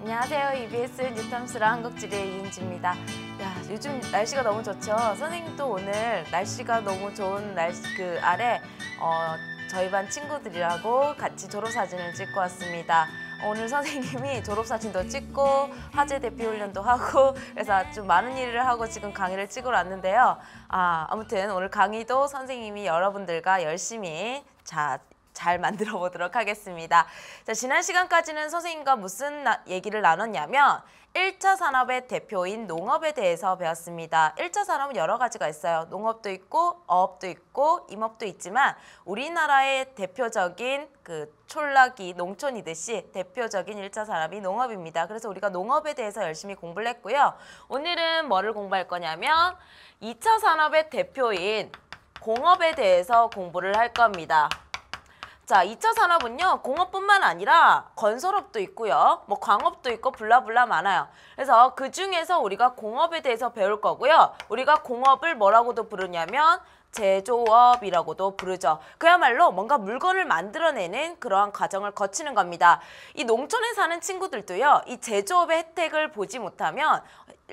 안녕하세요. EBS 뉴탐스라 한국지리의 이은지입니다. 야, 요즘 날씨가 너무 좋죠. 선생님도 오늘 날씨가 너무 좋은 날씨 아래 저희 반 친구들이라고 같이 졸업사진을 찍고 왔습니다. 오늘 선생님이 졸업사진도 찍고 화제 대피 훈련도 하고 그래서 좀 많은 일을 하고 지금 강의를 찍으러 왔는데요. 아무튼 오늘 강의도 선생님이 여러분들과 열심히 잘 만들어 보도록 하겠습니다. 자, 지난 시간까지는 선생님과 무슨 얘기를 나눴냐면 1차 산업의 대표인 농업에 대해서 배웠습니다. 1차 산업은 여러 가지가 있어요. 농업도 있고 어업도 있고 임업도 있지만 우리나라의 대표적인 촌락이 농촌이듯이 대표적인 1차 산업이 농업입니다. 그래서 우리가 농업에 대해서 열심히 공부를 했고요. 오늘은 뭐를 공부할 거냐면 2차 산업의 대표인 공업에 대해서 공부를 할 겁니다. 자, 2차 산업은요, 공업뿐만 아니라 건설업도 있고요, 광업도 있고 블라블라 많아요. 그래서 그 중에서 우리가 공업에 대해서 배울 거고요. 우리가 공업을 뭐라고도 부르냐면 제조업이라고도 부르죠. 그야말로 뭔가 물건을 만들어내는 그러한 과정을 거치는 겁니다. 이 농촌에 사는 친구들도요, 이 제조업의 혜택을 보지 못하면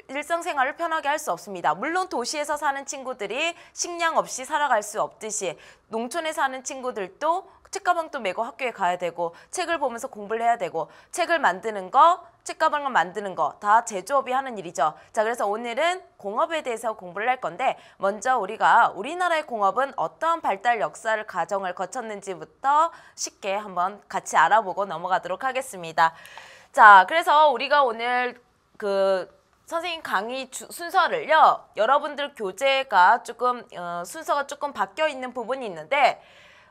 일상생활을 편하게 할 수 없습니다. 물론 도시에서 사는 친구들이 식량 없이 살아갈 수 없듯이 농촌에 사는 친구들도 책가방도 메고 학교에 가야 되고 책을 보면서 공부를 해야 되고 책을 만드는 거, 책가방을 만드는 거 다 제조업이 하는 일이죠. 자, 그래서 오늘은 공업에 대해서 공부를 할 건데 먼저 우리나라의 공업은 어떠한 발달 역사를 과정을 거쳤는지부터 쉽게 한번 같이 알아보고 넘어가도록 하겠습니다. 자, 그래서 우리가 오늘 선생님 강의 순서를요, 여러분들 교재가 조금 순서가 조금 바뀌어 있는 부분이 있는데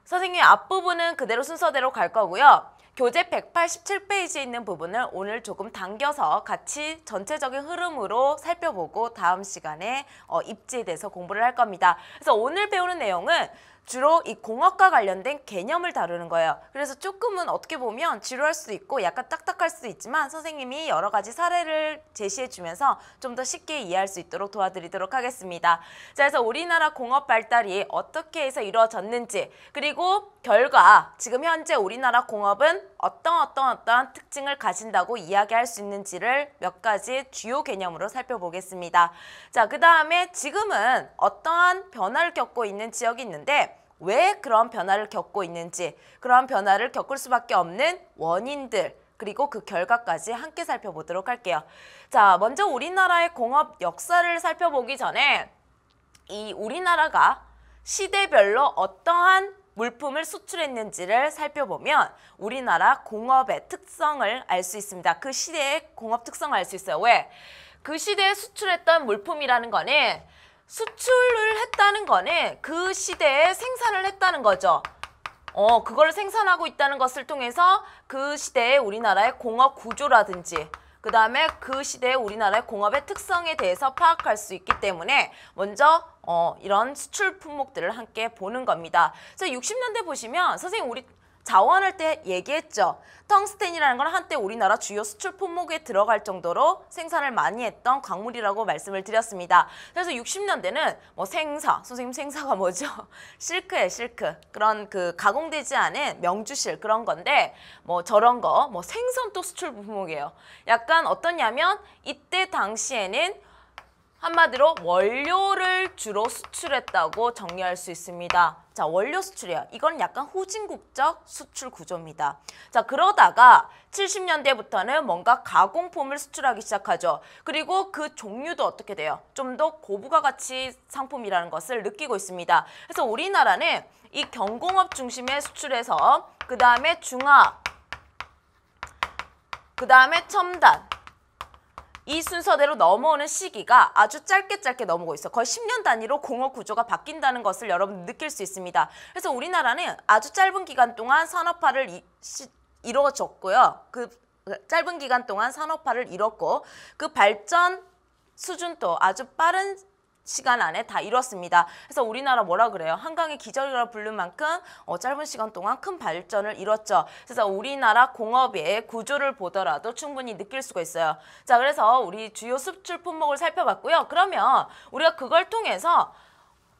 선생님 앞부분은 그대로 순서대로 갈 거고요. 교재 187페이지에 있는 부분을 오늘 조금 당겨서 같이 전체적인 흐름으로 살펴보고 다음 시간에 입지에 대해서 공부를 할 겁니다. 그래서 오늘 배우는 내용은 주로 이 공업과 관련된 개념을 다루는 거예요. 그래서 조금은 어떻게 보면 지루할 수도 있고 약간 딱딱할 수도 있지만 선생님이 여러 가지 사례를 제시해 주면서 좀 더 쉽게 이해할 수 있도록 도와드리도록 하겠습니다. 자, 그래서 우리나라 공업 발달이 어떻게 해서 이루어졌는지, 그리고 결과 지금 현재 우리나라 공업은 어떠한 특징을 가진다고 이야기할 수 있는지를 몇 가지 주요 개념으로 살펴보겠습니다. 자, 그 다음에 지금은 어떠한 변화를 겪고 있는 지역이 있는데 왜 그런 변화를 겪고 있는지, 그런 변화를 겪을 수밖에 없는 원인들, 그리고 그 결과까지 함께 살펴보도록 할게요. 자, 먼저 우리나라의 공업 역사를 살펴보기 전에 이 우리나라가 시대별로 어떠한 물품을 수출했는지를 살펴보면 우리나라 공업의 특성을 알 수 있습니다. 그 시대의 공업 특성을 알 수 있어요. 왜? 그 시대에 수출했던 물품이라는 거는 수출을 했다는 거는 그 시대에 생산을 했다는 거죠. 그걸 생산하고 있다는 것을 통해서 그 시대의 우리나라의 공업 구조라든지 그 다음에 그 시대의 우리나라의 공업의 특성에 대해서 파악할 수 있기 때문에 먼저 이런 수출 품목들을 함께 보는 겁니다. 그래서 60년대 보시면 선생님 우리 자원할 때 얘기했죠. 텅스텐이라는 건 한때 우리나라 주요 수출 품목에 들어갈 정도로 생산을 많이 했던 광물이라고 말씀을 드렸습니다. 그래서 60년대는 선생님 생사가 뭐죠? 실크예요, 실크. 그런 가공되지 않은 명주실 그런 건데 저런 거 생선도 수출 품목이에요. 약간 어떠냐면 이때 당시에는 한마디로 원료를 주로 수출했다고 정리할 수 있습니다. 자, 원료 수출이에요. 이건 약간 후진국적 수출 구조입니다. 자, 그러다가 70년대부터는 뭔가 가공품을 수출하기 시작하죠. 그리고 그 종류도 어떻게 돼요? 좀 더 고부가 가치 상품이라는 것을 느끼고 있습니다. 그래서 우리나라는 이 경공업 중심의 수출에서 그 다음에 중화, 그 다음에 첨단, 이 순서대로 넘어오는 시기가 아주 짧게 넘어오고 있어. 거의 10년 단위로 공업 구조가 바뀐다는 것을 여러분 느낄 수 있습니다. 그래서 우리나라는 아주 짧은 기간 동안 산업화를 이루어졌고요. 그 짧은 기간 동안 산업화를 이뤘고 그 발전 수준도 아주 빠른 시간 안에 다 이뤘습니다. 그래서 우리나라 뭐라 그래요? 한강의 기적이라고 부를 만큼 짧은 시간 동안 큰 발전을 이뤘죠. 그래서 우리나라 공업의 구조를 보더라도 충분히 느낄 수가 있어요. 자, 그래서 우리 주요 수출 품목을 살펴봤고요. 그러면 우리가 그걸 통해서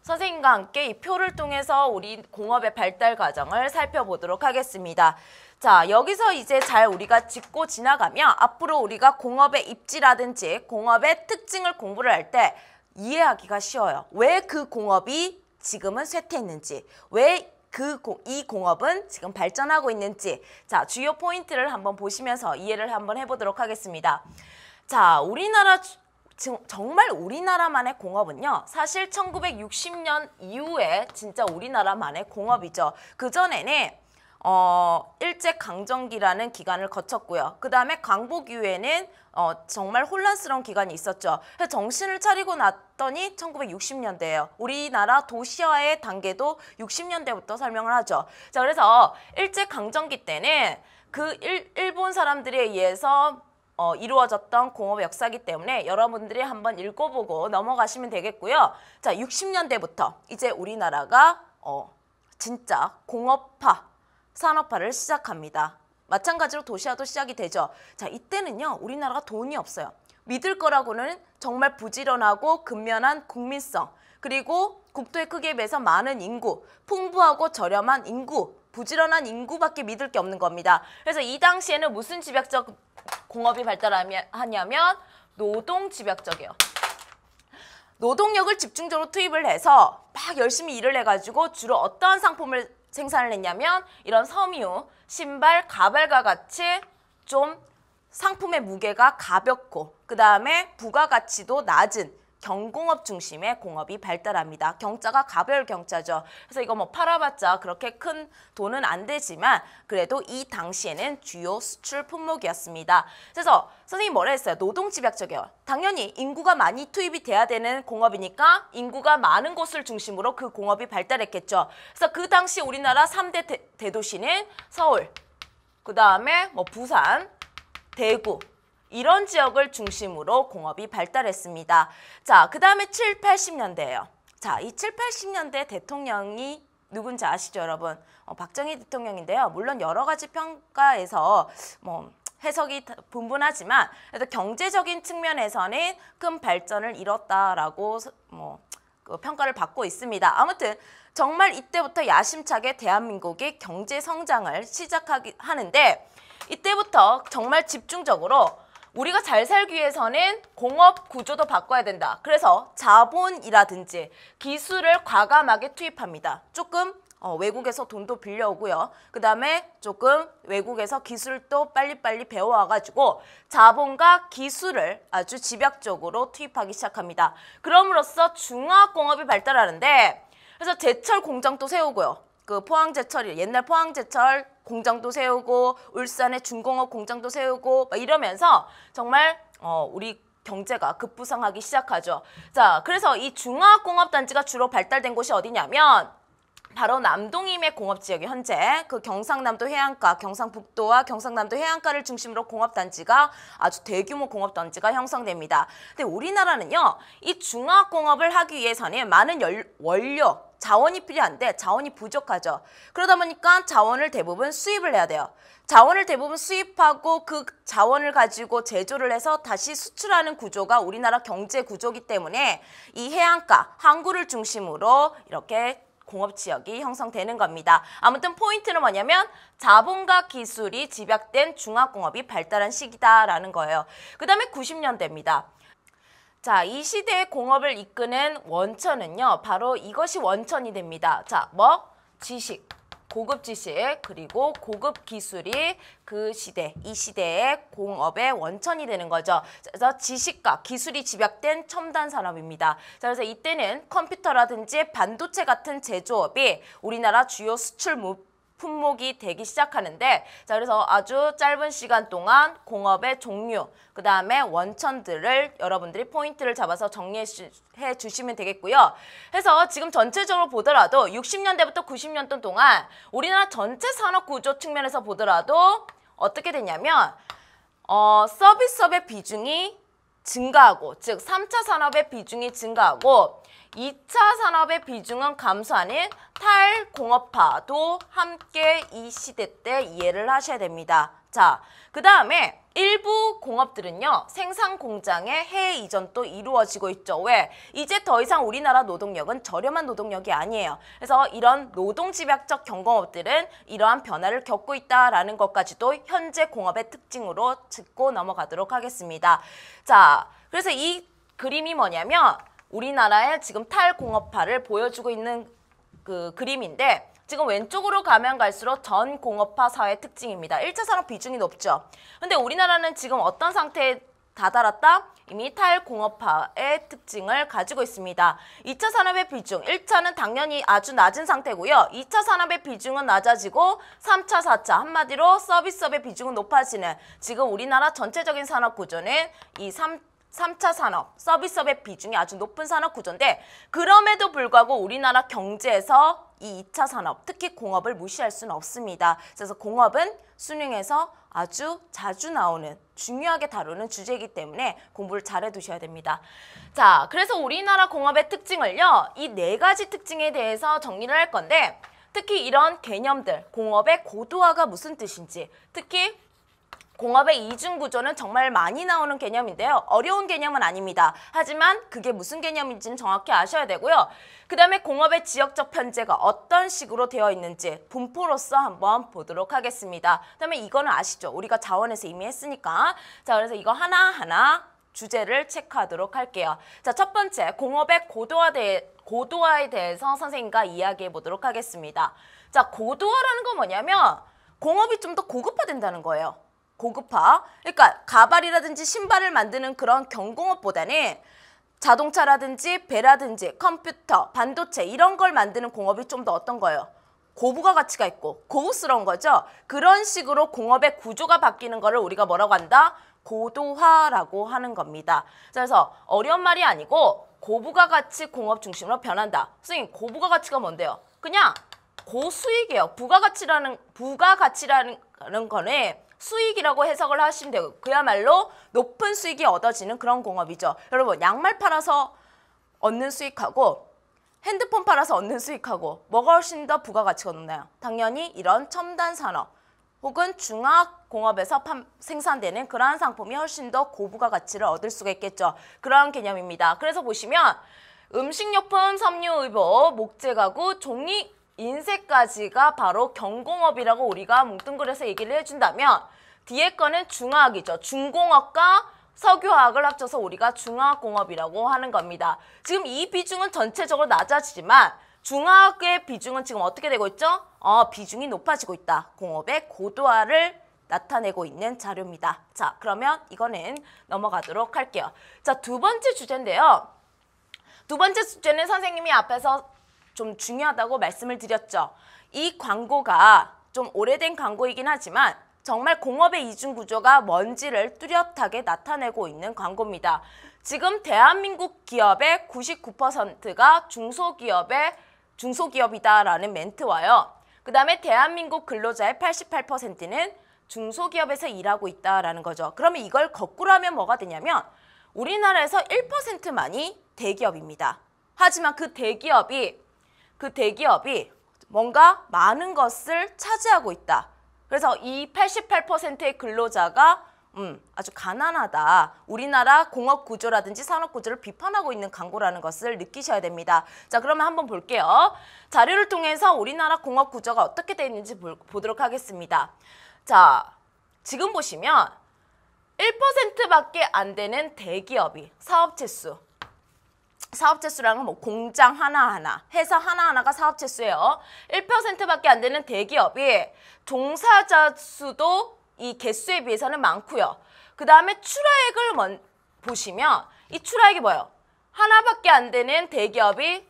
선생님과 함께 이 표를 통해서 우리 공업의 발달 과정을 살펴보도록 하겠습니다. 자, 여기서 이제 잘 우리가 짚고 지나가면 앞으로 우리가 공업의 입지라든지 공업의 특징을 공부를 할 때 이해하기가 쉬워요. 왜 그 공업이 지금은 쇠퇴했는지, 왜 이 공업은 지금 발전하고 있는지, 자, 주요 포인트를 한번 보시면서 이해를 한번 해보도록 하겠습니다. 자, 정말 우리나라만의 공업은요, 사실 1960년 이후에 진짜 우리나라만의 공업이죠. 그전에는 일제강점기라는 기간을 거쳤고요. 그 다음에 광복 이후에는 정말 혼란스러운 기간이 있었죠. 그래서 정신을 차리고 났더니 1960년대예요. 우리나라 도시화의 단계도 60년대부터 설명을 하죠. 자, 그래서 일제강점기 때는 그 일본 사람들에 의해서 이루어졌던 공업의 역사이기 때문에 여러분들이 한번 읽어보고 넘어가시면 되겠고요. 자, 60년대부터 이제 우리나라가 진짜 공업화, 산업화를 시작합니다. 마찬가지로 도시화도 시작이 되죠. 자, 이때는요, 우리나라가 돈이 없어요. 믿을 거라고는 정말 부지런하고 근면한 국민성, 그리고 국토의 크기에 비해서 많은 인구, 풍부하고 저렴한 인구, 부지런한 인구밖에 믿을 게 없는 겁니다. 그래서 이 당시에는 무슨 집약적 공업이 발달하냐면 노동집약적이에요. 노동력을 집중적으로 투입을 해서 막 열심히 일을 해가지고 주로 어떠한 상품을 생산을 했냐면 이런 섬유, 신발, 가발과 같이 좀 상품의 무게가 가볍고 그 다음에 부가가치도 낮은 경공업 중심의 공업이 발달합니다. 경자가 가벼울 경자죠. 그래서 이거 뭐 팔아봤자 그렇게 큰 돈은 안 되지만 그래도 이 당시에는 주요 수출 품목이었습니다. 그래서 선생님이 뭐라 했어요? 노동집약적이요. 당연히 인구가 많이 투입이 돼야 되는 공업이니까 인구가 많은 곳을 중심으로 그 공업이 발달했겠죠. 그래서 그 당시 우리나라 3대 대도시는 서울, 그 다음에 뭐 부산, 대구, 이런 지역을 중심으로 공업이 발달했습니다. 자, 그 다음에 7, 80년대예요. 자, 이 7, 80년대 대통령이 누군지 아시죠, 여러분? 박정희 대통령인데요. 물론 여러 가지 평가에서 뭐 해석이 분분하지만 그래도 경제적인 측면에서는 큰 발전을 이뤘다라고 그 평가를 받고 있습니다. 아무튼 정말 이때부터 야심차게 대한민국이 경제 성장을 시작하는데 이때부터 정말 집중적으로 우리가 잘 살기 위해서는 공업 구조도 바꿔야 된다. 그래서 자본이라든지 기술을 과감하게 투입합니다. 조금 외국에서 돈도 빌려오고요. 그 다음에 조금 외국에서 기술도 빨리빨리 배워와가지고 자본과 기술을 아주 집약적으로 투입하기 시작합니다. 그럼으로써 중화공업이 발달하는데 그래서 제철 공장도 세우고요. 그 포항제철이 옛날 포항제철 공장도 세우고 울산의 중공업 공장도 세우고 막 이러면서 정말 우리 경제가 급부상하기 시작하죠. 자, 그래서 이 중화공업단지가 주로 발달된 곳이 어디냐면 바로 남동임의 공업지역이 현재 그 경상남도 해안가, 경상북도와 경상남도 해안가를 중심으로 공업단지가 아주 대규모 공업단지가 형성됩니다. 근데 우리나라는요, 이 중화공업을 하기 위해서는 많은 원료, 자원이 필요한데 자원이 부족하죠. 그러다 보니까 자원을 대부분 수입을 해야 돼요. 자원을 대부분 수입하고 그 자원을 가지고 제조를 해서 다시 수출하는 구조가 우리나라 경제 구조이기 때문에 이 해안가, 항구를 중심으로 이렇게 공업지역이 형성되는 겁니다. 아무튼 포인트는 뭐냐면 자본과 기술이 집약된 중화공업이 발달한 시기다라는 거예요. 그 다음에 90년대입니다. 자, 이 시대의 공업을 이끄는 원천은요, 바로 이것이 원천이 됩니다. 자, 지식, 고급 지식, 그리고 고급 기술이 그 시대, 이 시대의 공업의 원천이 되는 거죠. 그래서 지식과 기술이 집약된 첨단 산업입니다. 자, 그래서 이때는 컴퓨터라든지 반도체 같은 제조업이 우리나라 주요 수출 품목이 되기 시작하는데, 자, 그래서 아주 짧은 시간 동안 공업의 종류, 그 다음에 원천들을 여러분들이 포인트를 잡아서 정리해 주시면 되겠고요. 그래서 지금 전체적으로 보더라도 60년대부터 90년대 동안 우리나라 전체 산업 구조 측면에서 보더라도 어떻게 됐냐면 서비스업의 비중이 증가하고, 즉 3차 산업의 비중이 증가하고 2차 산업의 비중은 감소하는 탈공업화도 함께 이 시대 때 이해를 하셔야 됩니다. 자, 그 다음에 일부 공업들은요, 생산 공장의 해외 이전도 이루어지고 있죠. 왜? 이제 더 이상 우리나라 노동력은 저렴한 노동력이 아니에요. 그래서 이런 노동집약적 경공업들은 이러한 변화를 겪고 있다라는 것까지도 현재 공업의 특징으로 짚고 넘어가도록 하겠습니다. 자, 그래서 이 그림이 뭐냐면 우리나라의 지금 탈공업화를 보여주고 있는 그 그림인데, 지금 왼쪽으로 가면 갈수록 전공업화 사회 특징입니다. 1차 산업 비중이 높죠. 근데 우리나라는 지금 어떤 상태에 다다랐다? 이미 탈공업화의 특징을 가지고 있습니다. 2차 산업의 비중, 1차는 당연히 아주 낮은 상태고요. 2차 산업의 비중은 낮아지고 3차, 4차, 한마디로 서비스업의 비중은 높아지는, 지금 우리나라 전체적인 산업 구조는 이 3차 산업, 서비스업의 비중이 아주 높은 산업 구조인데, 그럼에도 불구하고 우리나라 경제에서 이 2차 산업, 특히 공업을 무시할 수는 없습니다. 그래서 공업은 수능에서 아주 자주 나오는, 중요하게 다루는 주제이기 때문에 공부를 잘해 두셔야 됩니다. 자, 그래서 우리나라 공업의 특징을요, 이 4가지 특징에 대해서 정리를 할 건데, 특히 이런 개념들, 공업의 고도화가 무슨 뜻인지, 특히 공업의 이중구조는 정말 많이 나오는 개념인데요. 어려운 개념은 아닙니다. 하지만 그게 무슨 개념인지는 정확히 아셔야 되고요. 그 다음에 공업의 지역적 편제가 어떤 식으로 되어 있는지 분포로서 한번 보도록 하겠습니다. 그 다음에 이거는 아시죠? 우리가 자원에서 이미 했으니까. 자, 그래서 이거 하나하나 주제를 체크하도록 할게요. 자, 첫 번째, 공업의 고도화에 대해서 선생님과 이야기해 보도록 하겠습니다. 자, 고도화라는 건 뭐냐면 공업이 좀 더 고급화된다는 거예요. 고급화. 그러니까 가발이라든지 신발을 만드는 그런 경공업보다는 자동차라든지 배라든지 컴퓨터, 반도체 이런 걸 만드는 공업이 좀 더 어떤 거예요? 고부가 가치가 있고 고급스러운 거죠. 그런 식으로 공업의 구조가 바뀌는 거를 우리가 뭐라고 한다? 고도화라고 하는 겁니다. 그래서 어려운 말이 아니고 고부가 가치 공업 중심으로 변한다. 선생님, 고부가 가치가 뭔데요? 그냥 고수익이에요. 부가가치라는 거는 수익이라고 해석을 하시면 되고, 그야말로 높은 수익이 얻어지는 그런 공업이죠. 여러분, 양말 팔아서 얻는 수익하고 핸드폰 팔아서 얻는 수익하고 뭐가 훨씬 더 부가가치가 높나요? 당연히 이런 첨단 산업 혹은 중화공업에서 생산되는 그러한 상품이 훨씬 더 고부가가치를 얻을 수가 있겠죠. 그러한 개념입니다. 그래서 보시면 음식료품, 섬유의복, 목재가구, 종이, 인쇄까지가 바로 경공업이라고 우리가 뭉뚱그려서 얘기를 해준다면, 뒤에 거는 중화학이죠. 중공업과 석유화학을 합쳐서 우리가 중화공업이라고 하는 겁니다. 지금 이 비중은 전체적으로 낮아지지만 중화학의 비중은 지금 어떻게 되고 있죠? 비중이 높아지고 있다. 공업의 고도화를 나타내고 있는 자료입니다. 자, 그러면 이거는 넘어가도록 할게요. 자, 두 번째 주제인데요. 두 번째 주제는 선생님이 앞에서 좀 중요하다고 말씀을 드렸죠. 이 광고가 좀 오래된 광고이긴 하지만 정말 공업의 이중구조가 뭔지를 뚜렷하게 나타내고 있는 광고입니다. 지금 대한민국 기업의 99%가 중소기업이다라는 멘트와요. 그 다음에 대한민국 근로자의 88%는 중소기업에서 일하고 있다라는 거죠. 그러면 이걸 거꾸로 하면 뭐가 되냐면 우리나라에서 1%만이 대기업입니다. 하지만 그 대기업이 뭔가 많은 것을 차지하고 있다. 그래서 이 88%의 근로자가 아주 가난하다. 우리나라 공업 구조라든지 산업 구조를 비판하고 있는 광고라는 것을 느끼셔야 됩니다. 자, 그러면 한번 볼게요. 자료를 통해서 우리나라 공업 구조가 어떻게 되어 있는지 보도록 하겠습니다. 자, 지금 보시면 1%밖에 안 되는 대기업이 사업체 수라는 건 뭐 공장 하나하나, 회사 하나하나가 사업체 수예요. 1%밖에 안 되는 대기업이 종사자 수도 이 개수에 비해서는 많고요. 그 다음에 출하액을 보시면 이 출하액이 뭐예요? 하나밖에 안 되는 대기업이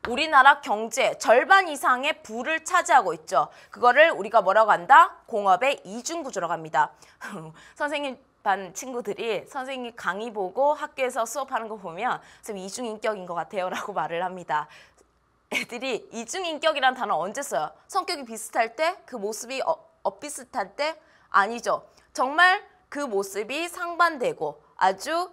우리나라 경제 절반 이상의 부를 차지하고 있죠. 그거를 우리가 뭐라고 한다? 공업의 이중구조라고 합니다. 선생님 반 친구들이 선생님이 강의 보고 학교에서 수업하는 거 보면 선생님 이중인격인 것 같아요 라고 말을 합니다. 애들이 이중인격이라는 단어 언제 써요? 성격이 비슷할 때? 그 모습이 엇비슷할 때? 아니죠. 정말 그 모습이 상반되고 아주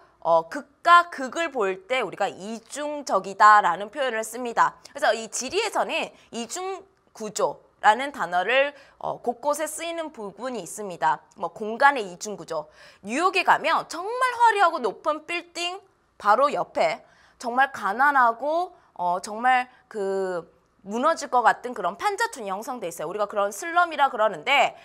극과 극을 볼 때 우리가 이중적이다라는 표현을 씁니다. 그래서 이 지리에서는 이중구조라는 라는 단어를 곳곳에 쓰이는 부분이 있습니다. 뭐 공간의 이중구조. 뉴욕에 가면 정말 화려하고 높은 빌딩 바로 옆에 정말 가난하고 정말 그 무너질 것 같은 그런 판자촌이 형성돼 있어요. 우리가 그런 슬럼이라 그러는데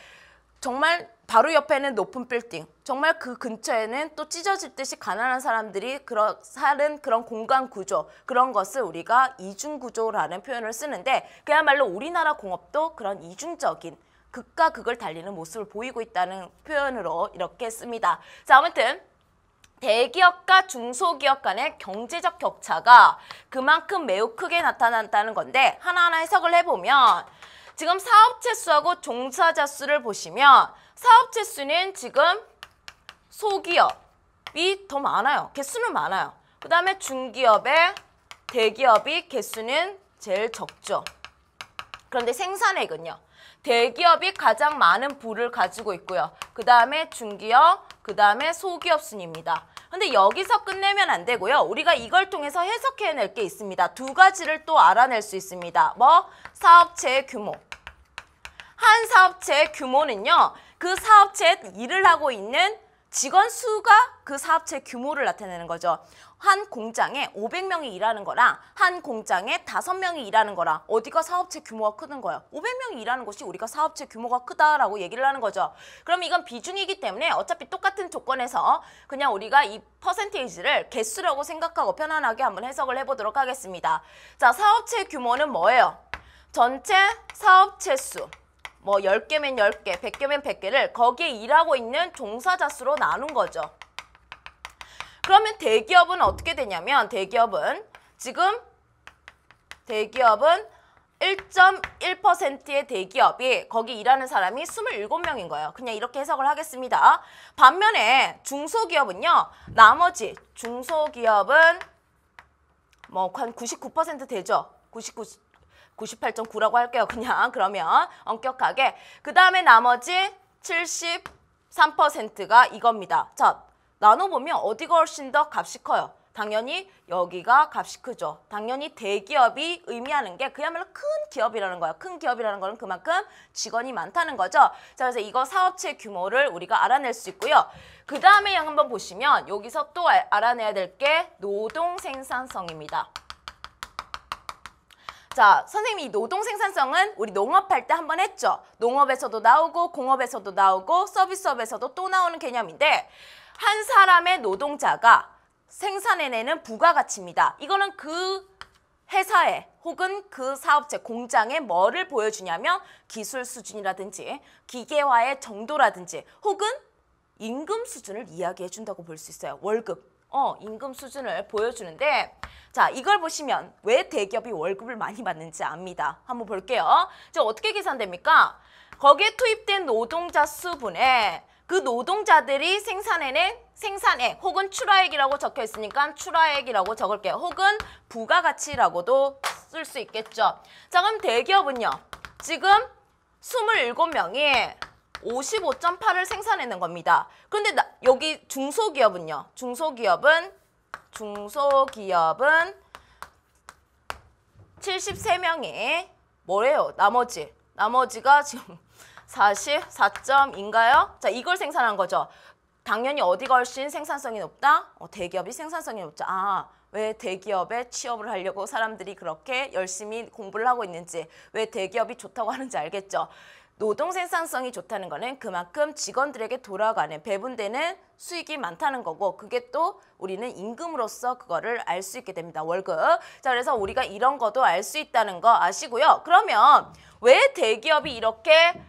정말 바로 옆에는 높은 빌딩, 정말 그 근처에는 또 찢어질 듯이 가난한 사람들이 사는 그런 공간 구조, 그런 것을 우리가 이중구조라는 표현을 쓰는데 그야말로 우리나라 공업도 그런 이중적인 극과 극을 달리는 모습을 보이고 있다는 표현으로 이렇게 씁니다. 자, 아무튼 대기업과 중소기업 간의 경제적 격차가 그만큼 매우 크게 나타난다는 건데 하나하나 해석을 해보면 지금 사업체 수하고 종사자 수를 보시면 사업체 수는 지금 소기업이 더 많아요. 개수는 많아요. 그 다음에 중기업에 대기업이 개수는 제일 적죠. 그런데 생산액은요. 대기업이 가장 많은 부를 가지고 있고요. 그 다음에 중기업, 그 다음에 소기업 순입니다. 근데 여기서 끝내면 안 되고요. 우리가 이걸 통해서 해석해낼 게 있습니다. 두 가지를 또 알아낼 수 있습니다. 뭐? 사업체의 규모. 한 사업체의 규모는요. 그 사업체에 일을 하고 있는 직원 수가 그 사업체의 규모를 나타내는 거죠. 한 공장에 500명이 일하는 거랑 한 공장에 5명이 일하는 거랑 어디가 사업체 규모가 크는 거예요? 500명이 일하는 곳이 우리가 사업체 규모가 크다라고 얘기를 하는 거죠. 그럼 이건 비중이기 때문에 어차피 똑같은 조건에서 그냥 우리가 이 퍼센테이지를 개수라고 생각하고 편안하게 한번 해석을 해보도록 하겠습니다. 자, 사업체 규모는 뭐예요? 전체 사업체 수. 뭐 10개면 10개, 100개면 100개를 거기에 일하고 있는 종사자 수로 나눈 거죠. 그러면 대기업은 어떻게 되냐면 대기업은 1.1%의 대기업이 거기 일하는 사람이 27명인 거예요. 그냥 이렇게 해석을 하겠습니다. 반면에 중소기업은요. 나머지 중소기업은 뭐 한 99% 되죠. 98.9라고 할게요. 그냥 그러면 엄격하게. 그 다음에 나머지 73%가 이겁니다. 자, 나눠보면 어디가 훨씬 더 값이 커요? 당연히 여기가 값이 크죠. 당연히 대기업이 의미하는 게 그야말로 큰 기업이라는 거예요. 큰 기업이라는 거는 그만큼 직원이 많다는 거죠. 자, 그래서 이거 사업체 규모를 우리가 알아낼 수 있고요. 그 다음에 한번 보시면 여기서 또 알아내야 될 게 노동 생산성입니다. 자, 선생님이 이 노동 생산성은 우리 농업할 때 한번 했죠. 농업에서도 나오고 공업에서도 나오고 서비스업에서도 또 나오는 개념인데 한 사람의 노동자가 생산해내는 부가가치입니다. 이거는 그 회사에 혹은 그 사업체 공장에 뭐를 보여주냐면 기술 수준이라든지 기계화의 정도라든지 혹은 임금 수준을 이야기해 준다고 볼 수 있어요. 월급. 임금 수준을 보여주는데 자, 이걸 보시면 왜 대기업이 월급을 많이 받는지 압니다. 한번 볼게요. 자, 어떻게 계산됩니까? 거기에 투입된 노동자 수분에 그 노동자들이 생산해낸 생산액 혹은 출하액이라고 적혀 있으니까 출하액이라고 적을게요. 혹은 부가가치라고도 쓸 수 있겠죠. 자, 그럼 대기업은요. 지금 27명이 55.8을 생산해낸 겁니다. 그런데 여기 중소기업은요. 중소기업은 73명이 뭐래요? 나머지가 지금 44점인가요? 자, 이걸 생산한 거죠. 당연히 어디가 훨씬 생산성이 높다? 대기업이 생산성이 높죠. 아, 왜 대기업에 취업을 하려고 사람들이 그렇게 열심히 공부를 하고 있는지, 왜 대기업이 좋다고 하는지 알겠죠. 노동 생산성이 좋다는 거는 그만큼 직원들에게 돌아가는 배분되는 수익이 많다는 거고 그게 또 우리는 임금으로서 그거를 알 수 있게 됩니다. 월급. 자, 그래서 우리가 이런 것도 알 수 있다는 거 아시고요. 그러면 왜 대기업이 이렇게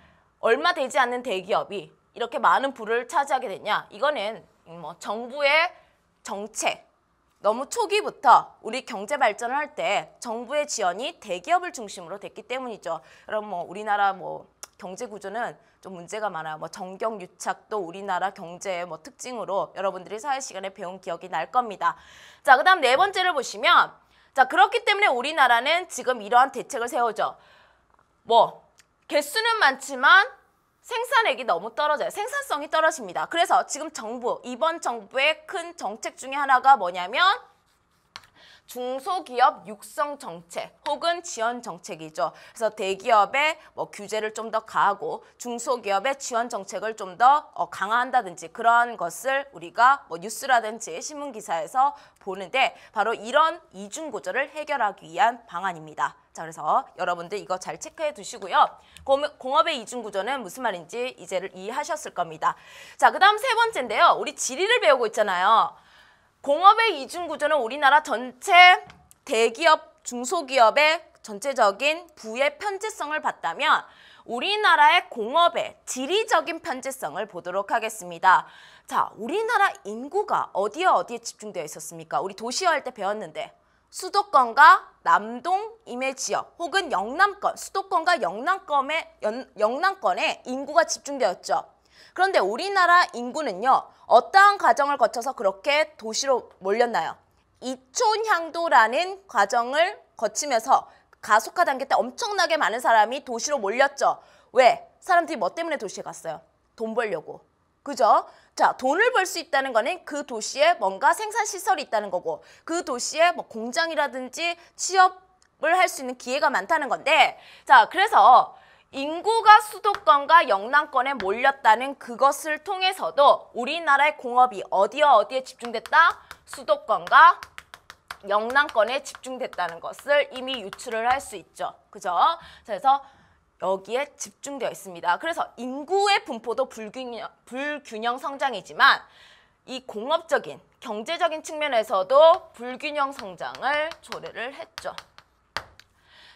얼마 되지 않는 대기업이 이렇게 많은 부를 차지하게 됐냐? 이거는 뭐 정부의 정책, 너무 초기부터 우리 경제 발전을 할 때 정부의 지원이 대기업을 중심으로 됐기 때문이죠. 그럼 뭐 우리나라 경제 구조는 좀 문제가 많아요. 정경유착도 우리나라 경제의 특징으로 여러분들이 사회 시간에 배운 기억이 날 겁니다. 자, 그다음 네 번째를 보시면 자, 그렇기 때문에 우리나라는 지금 이러한 대책을 세우죠. 개수는 많지만 생산액이 너무 떨어져요. 생산성이 떨어집니다. 그래서 지금 이번 정부의 큰 정책 중에 하나가 뭐냐면 중소기업 육성 정책 혹은 지원 정책이죠. 그래서 대기업의 뭐 규제를 좀 더 가하고 중소기업의 지원 정책을 좀 더 강화한다든지 그런 것을 우리가 뭐 뉴스라든지 신문 기사에서 보는데 바로 이런 이중 구조를 해결하기 위한 방안입니다. 자, 그래서 여러분들 이거 잘 체크해 두시고요. 공업의 이중 구조는 무슨 말인지 이제를 이해하셨을 겁니다. 자, 그다음 세 번째인데요. 우리 지리를 배우고 있잖아요. 공업의 이중 구조는 우리나라 전체 대기업, 중소기업의 전체적인 부의 편제성을 봤다면 우리나라의 공업의 지리적인 편제성을 보도록 하겠습니다. 자, 우리나라 인구가 어디에 집중되어 있었습니까? 우리 도시화할 때 배웠는데 수도권과 남동 임해 지역 혹은 영남권, 수도권과 영남권에 인구가 집중되었죠. 그런데 우리나라 인구는요. 어떠한 과정을 거쳐서 그렇게 도시로 몰렸나요? 이촌향도라는 과정을 거치면서 가속화 단계 때 엄청나게 많은 사람이 도시로 몰렸죠. 왜? 사람들이 뭐 때문에 도시에 갔어요? 돈 벌려고. 그죠? 자, 돈을 벌 수 있다는 거는 그 도시에 뭔가 생산시설이 있다는 거고 그 도시에 뭐 공장이라든지 취업을 할 수 있는 기회가 많다는 건데 자, 그래서 인구가 수도권과 영남권에 몰렸다는 그것을 통해서도 우리나라의 공업이 어디에 집중됐다? 수도권과 영남권에 집중됐다는 것을 이미 유추를 할 수 있죠. 그죠? 그래서 여기에 집중되어 있습니다. 그래서 인구의 분포도 불균형 성장이지만 이 공업적인, 경제적인 측면에서도 불균형 성장을 초래를 했죠.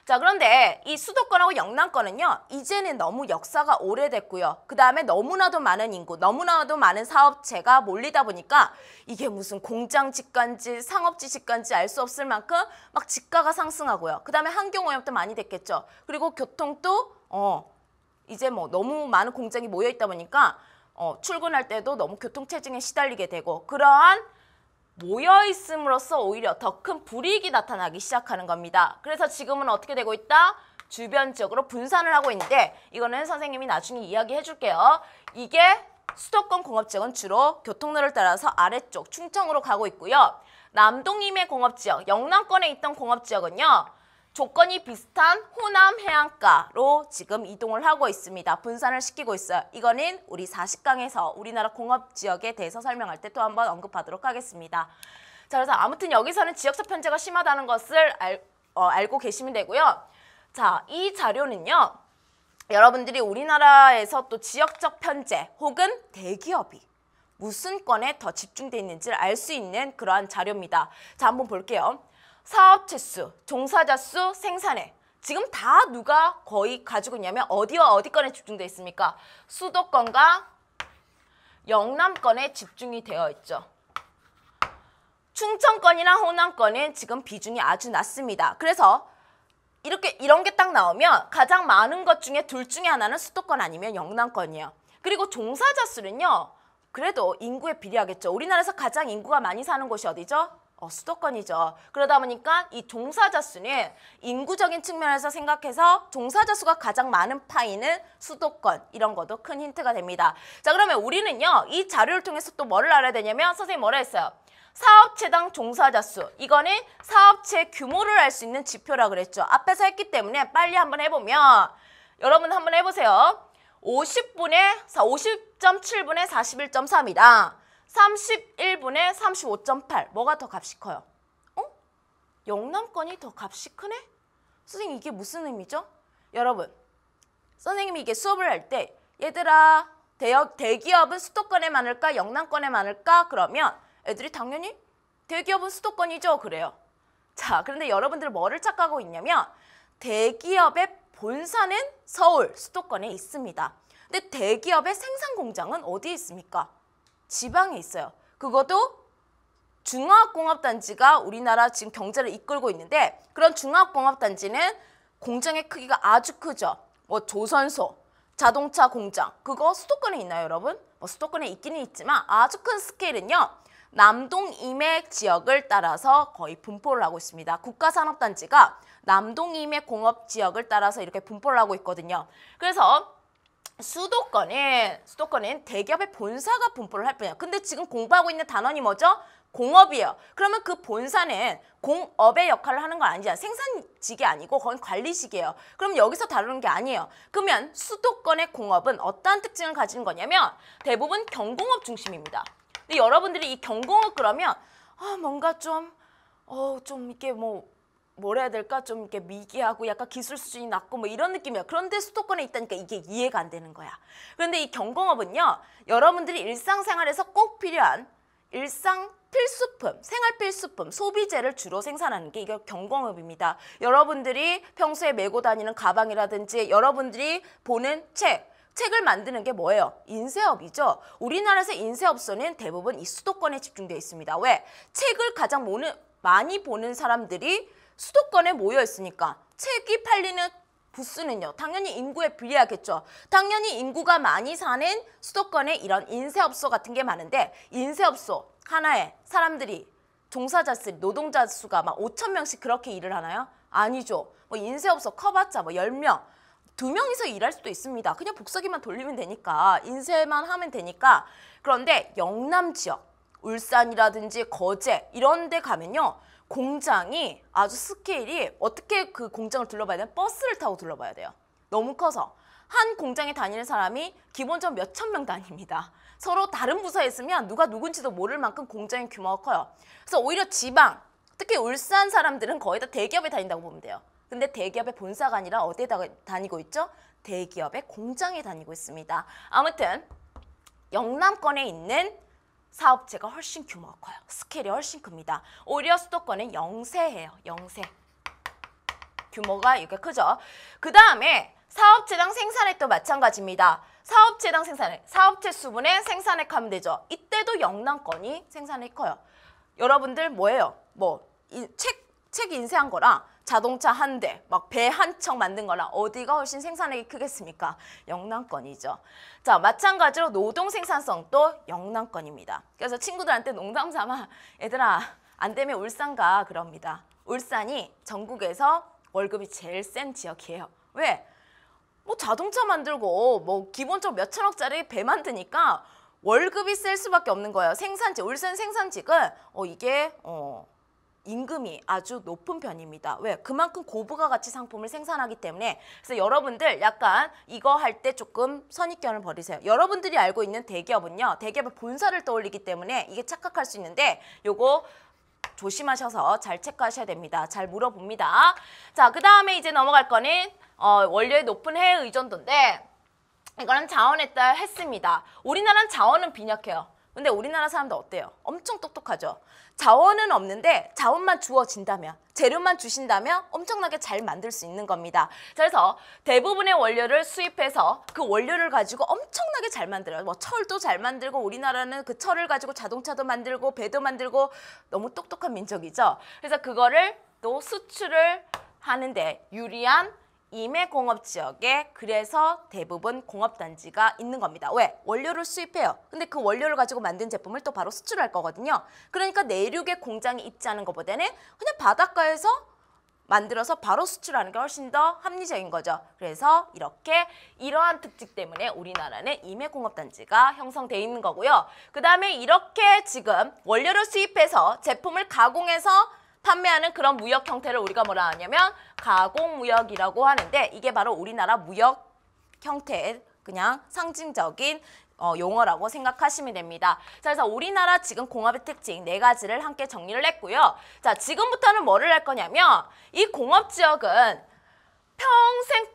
자, 그런데 이 수도권하고 영남권은요. 이제는 너무 역사가 오래됐고요. 그 다음에 너무나도 많은 인구, 너무나도 많은 사업체가 몰리다 보니까 이게 무슨 공장 집간지, 상업지 집간지 알 수 없을 만큼 막 지가가 상승하고요. 그 다음에 환경오염도 많이 됐겠죠. 그리고 교통도 이제 뭐 너무 많은 공장이 모여 있다 보니까 출근할 때도 너무 교통체증에 시달리게 되고 그러한 모여있음으로써 오히려 더 큰 불이익이 나타나기 시작하는 겁니다. 그래서 지금은 어떻게 되고 있다? 주변 지역으로 분산을 하고 있는데 이거는 선생님이 나중에 이야기해 줄게요. 이게 수도권 공업지역은 주로 교통로를 따라서 아래쪽 충청으로 가고 있고요. 남동임의 공업지역, 영남권에 있던 공업지역은요. 조건이 비슷한 호남 해안가로 지금 이동을 하고 있습니다. 분산을 시키고 있어요. 이거는 우리 40강에서 우리나라 공업지역에 대해서 설명할 때 또 한번 언급하도록 하겠습니다. 자, 그래서 아무튼 여기서는 지역적 편제가 심하다는 것을 알고 계시면 되고요. 자, 이 자료는요. 여러분들이 우리나라에서 또 지역적 편제 혹은 대기업이 무슨 건에 더 집중되어 있는지를 알 수 있는 그러한 자료입니다. 자, 한번 볼게요. 사업체 수, 종사자 수, 생산액. 지금 다 누가 거의 가지고 있냐면 어디와 어디 건에 집중되어 있습니까? 수도권과 영남권에 집중이 되어 있죠. 충청권이나 호남권은 지금 비중이 아주 낮습니다. 그래서 이런 게 딱 나오면 가장 많은 것 중에 둘 중에 하나는 수도권 아니면 영남권이에요. 그리고 종사자 수는요. 그래도 인구에 비례하겠죠. 우리나라에서 가장 인구가 많이 사는 곳이 어디죠? 수도권이죠. 그러다 보니까 이 종사자 수는 인구적인 측면에서 생각해서 종사자 수가 가장 많은 파이는 수도권 이런 것도 큰 힌트가 됩니다. 자, 그러면 우리는요. 이 자료를 통해서 또 뭐를 알아야 되냐면 선생님이 뭐라 했어요? 사업체당 종사자 수. 이거는 사업체 규모를 알 수 있는 지표라 그랬죠. 앞에서 했기 때문에 빨리 한번 해보면 여러분 한번 해보세요. 50.7분의 41.3이랑 31분의 35.8 뭐가 더 값이 커요? 영남권이 더 값이 크네? 선생님 이게 무슨 의미죠? 여러분 선생님이 이게 수업을 할 때 얘들아 대기업은 수도권에 많을까 영남권에 많을까? 그러면 애들이 당연히 대기업은 수도권이죠 그래요. 자, 그런데 여러분들 뭐를 착각하고 있냐면 대기업의 본사는 서울 수도권에 있습니다. 근데 대기업의 생산 공장은 어디에 있습니까? 지방에 있어요. 그것도 중화공업단지가 우리나라 지금 경제를 이끌고 있는데 그런 중화공업단지는 공장의 크기가 아주 크죠. 뭐 조선소, 자동차 공장 그거 수도권에 있나요 여러분? 수도권에 있기는 있지만 아주 큰 스케일은요. 남동 임해 지역을 따라서 거의 분포를 하고 있습니다. 국가산업단지가 남동 임해 공업지역을 따라서 이렇게 분포를 하고 있거든요. 그래서 수도권엔 대기업의 본사가 분포를 할 뿐이야. 근데 지금 공부하고 있는 단원이 뭐죠? 공업이에요. 그러면 그 본사는 공업의 역할을 하는 건 아니잖아. 생산직이 아니고 거긴 관리직이에요. 그럼 여기서 다루는 게 아니에요. 그러면 수도권의 공업은 어떠한 특징을 가진 거냐면 대부분 경공업 중심입니다. 근데 여러분들이 이 경공업 그러면 뭔가 좀 이렇게 뭐라 해야 될까? 좀 이렇게 미개하고 약간 기술 수준이 낮고 뭐 이런 느낌이야. 그런데 수도권에 있다니까 이게 이해가 안 되는 거야. 그런데 이 경공업은요. 여러분들이 일상생활에서 꼭 필요한 일상 필수품, 생활 필수품, 소비재를 주로 생산하는 게 이게 경공업입니다. 여러분들이 평소에 메고 다니는 가방이라든지 여러분들이 보는 책을 만드는 게 뭐예요? 인쇄업이죠. 우리나라에서 인쇄업소는 대부분 이 수도권에 집중되어 있습니다. 왜? 책을 가장 많이 보는 사람들이 수도권에 모여 있으니까 책이 팔리는 부수는요. 당연히 인구에 비례하겠죠. 당연히 인구가 많이 사는 수도권에 이런 인쇄업소 같은 게 많은데 인쇄업소 하나에 사람들이 종사자 수, 노동자 수가 막 5,000명씩 그렇게 일을 하나요? 아니죠. 뭐 인쇄업소 커봤자 뭐 10명, 2명이서 일할 수도 있습니다. 그냥 복사기만 돌리면 되니까 인쇄만 하면 되니까. 그런데 영남 지역, 울산이라든지 거제 이런 데 가면요. 공장이 아주 스케일이 어떻게 그 공장을 둘러봐야 되나? 버스를 타고 둘러봐야 돼요. 너무 커서. 한 공장에 다니는 사람이 기본적으로 몇천 명 다닙니다. 서로 다른 부서에 있으면 누가 누군지도 모를 만큼 공장의 규모가 커요. 그래서 오히려 지방, 특히 울산 사람들은 거의 다 대기업에 다닌다고 보면 돼요. 근데 대기업의 본사가 아니라 어디에다가 다니고 있죠? 대기업의 공장에 다니고 있습니다. 아무튼 영남권에 있는 사업체가 훨씬 규모가 커요. 스케일이 훨씬 큽니다. 오히려 수도권은 영세예요. 영세. 규모가 이렇게 크죠. 그 다음에 사업체당 생산액도 마찬가지입니다. 사업체당 생산액, 사업체 수분의 생산액 하면 되죠. 이때도 영남권이 생산액이 커요. 여러분들 뭐예요? 책 인쇄한 거랑 자동차 한 대, 막 배 한 척 만든 거랑 어디가 훨씬 생산액이 크겠습니까? 영남권이죠. 자, 마찬가지로 노동 생산성도 영남권입니다. 그래서 친구들한테 농담 삼아 얘들아 안 되면 울산 가 그럽니다. 울산이 전국에서 월급이 제일 센 지역이에요. 왜? 자동차 만들고 기본적으로 몇천억짜리 배 만드니까 월급이 셀 수밖에 없는 거예요. 울산 생산직은 이게 임금이 아주 높은 편입니다. 왜? 그만큼 고부가 가치 상품을 생산하기 때문에. 그래서 여러분들 약간 이거 할 때 조금 선입견을 버리세요. 여러분들이 알고 있는 대기업은요. 대기업의 본사를 떠올리기 때문에 이게 착각할 수 있는데 요거 조심하셔서 잘 체크하셔야 됩니다. 잘 물어봅니다. 자, 그 다음에 이제 넘어갈 거는 원료의 높은 해외 의존도인데 이거는 자원에 따라 했습니다. 우리나라는 자원은 빈약해요. 근데 우리나라 사람들 어때요? 엄청 똑똑하죠. 자원은 없는데 자원만 주어진다면, 재료만 주신다면 엄청나게 잘 만들 수 있는 겁니다. 그래서 대부분의 원료를 수입해서 그 원료를 가지고 엄청나게 잘 만들어요. 철도 잘 만들고 우리나라는 그 철을 가지고 자동차도 만들고 배도 만들고 너무 똑똑한 민족이죠. 그래서 그거를 또 수출을 하는데 유리한 임해공업 지역에 그래서 대부분 공업단지가 있는 겁니다. 왜? 원료를 수입해요. 근데 그 원료를 가지고 만든 제품을 또 바로 수출할 거거든요. 그러니까 내륙에 공장이 있지 않은 것보다는 그냥 바닷가에서 만들어서 바로 수출하는 게 훨씬 더 합리적인 거죠. 그래서 이러한 특징 때문에 우리나라는 임해공업단지가 형성돼 있는 거고요. 그 다음에 이렇게 지금 원료를 수입해서 제품을 가공해서 판매하는 그런 무역 형태를 우리가 뭐라 하냐면 가공무역이라고 하는데 이게 바로 우리나라 무역 형태의 그냥 상징적인 용어라고 생각하시면 됩니다. 자, 그래서 우리나라 지금 공업의 특징 4가지를 함께 정리를 했고요. 자, 지금부터는 뭐를 할 거냐면 이 공업지역은 평생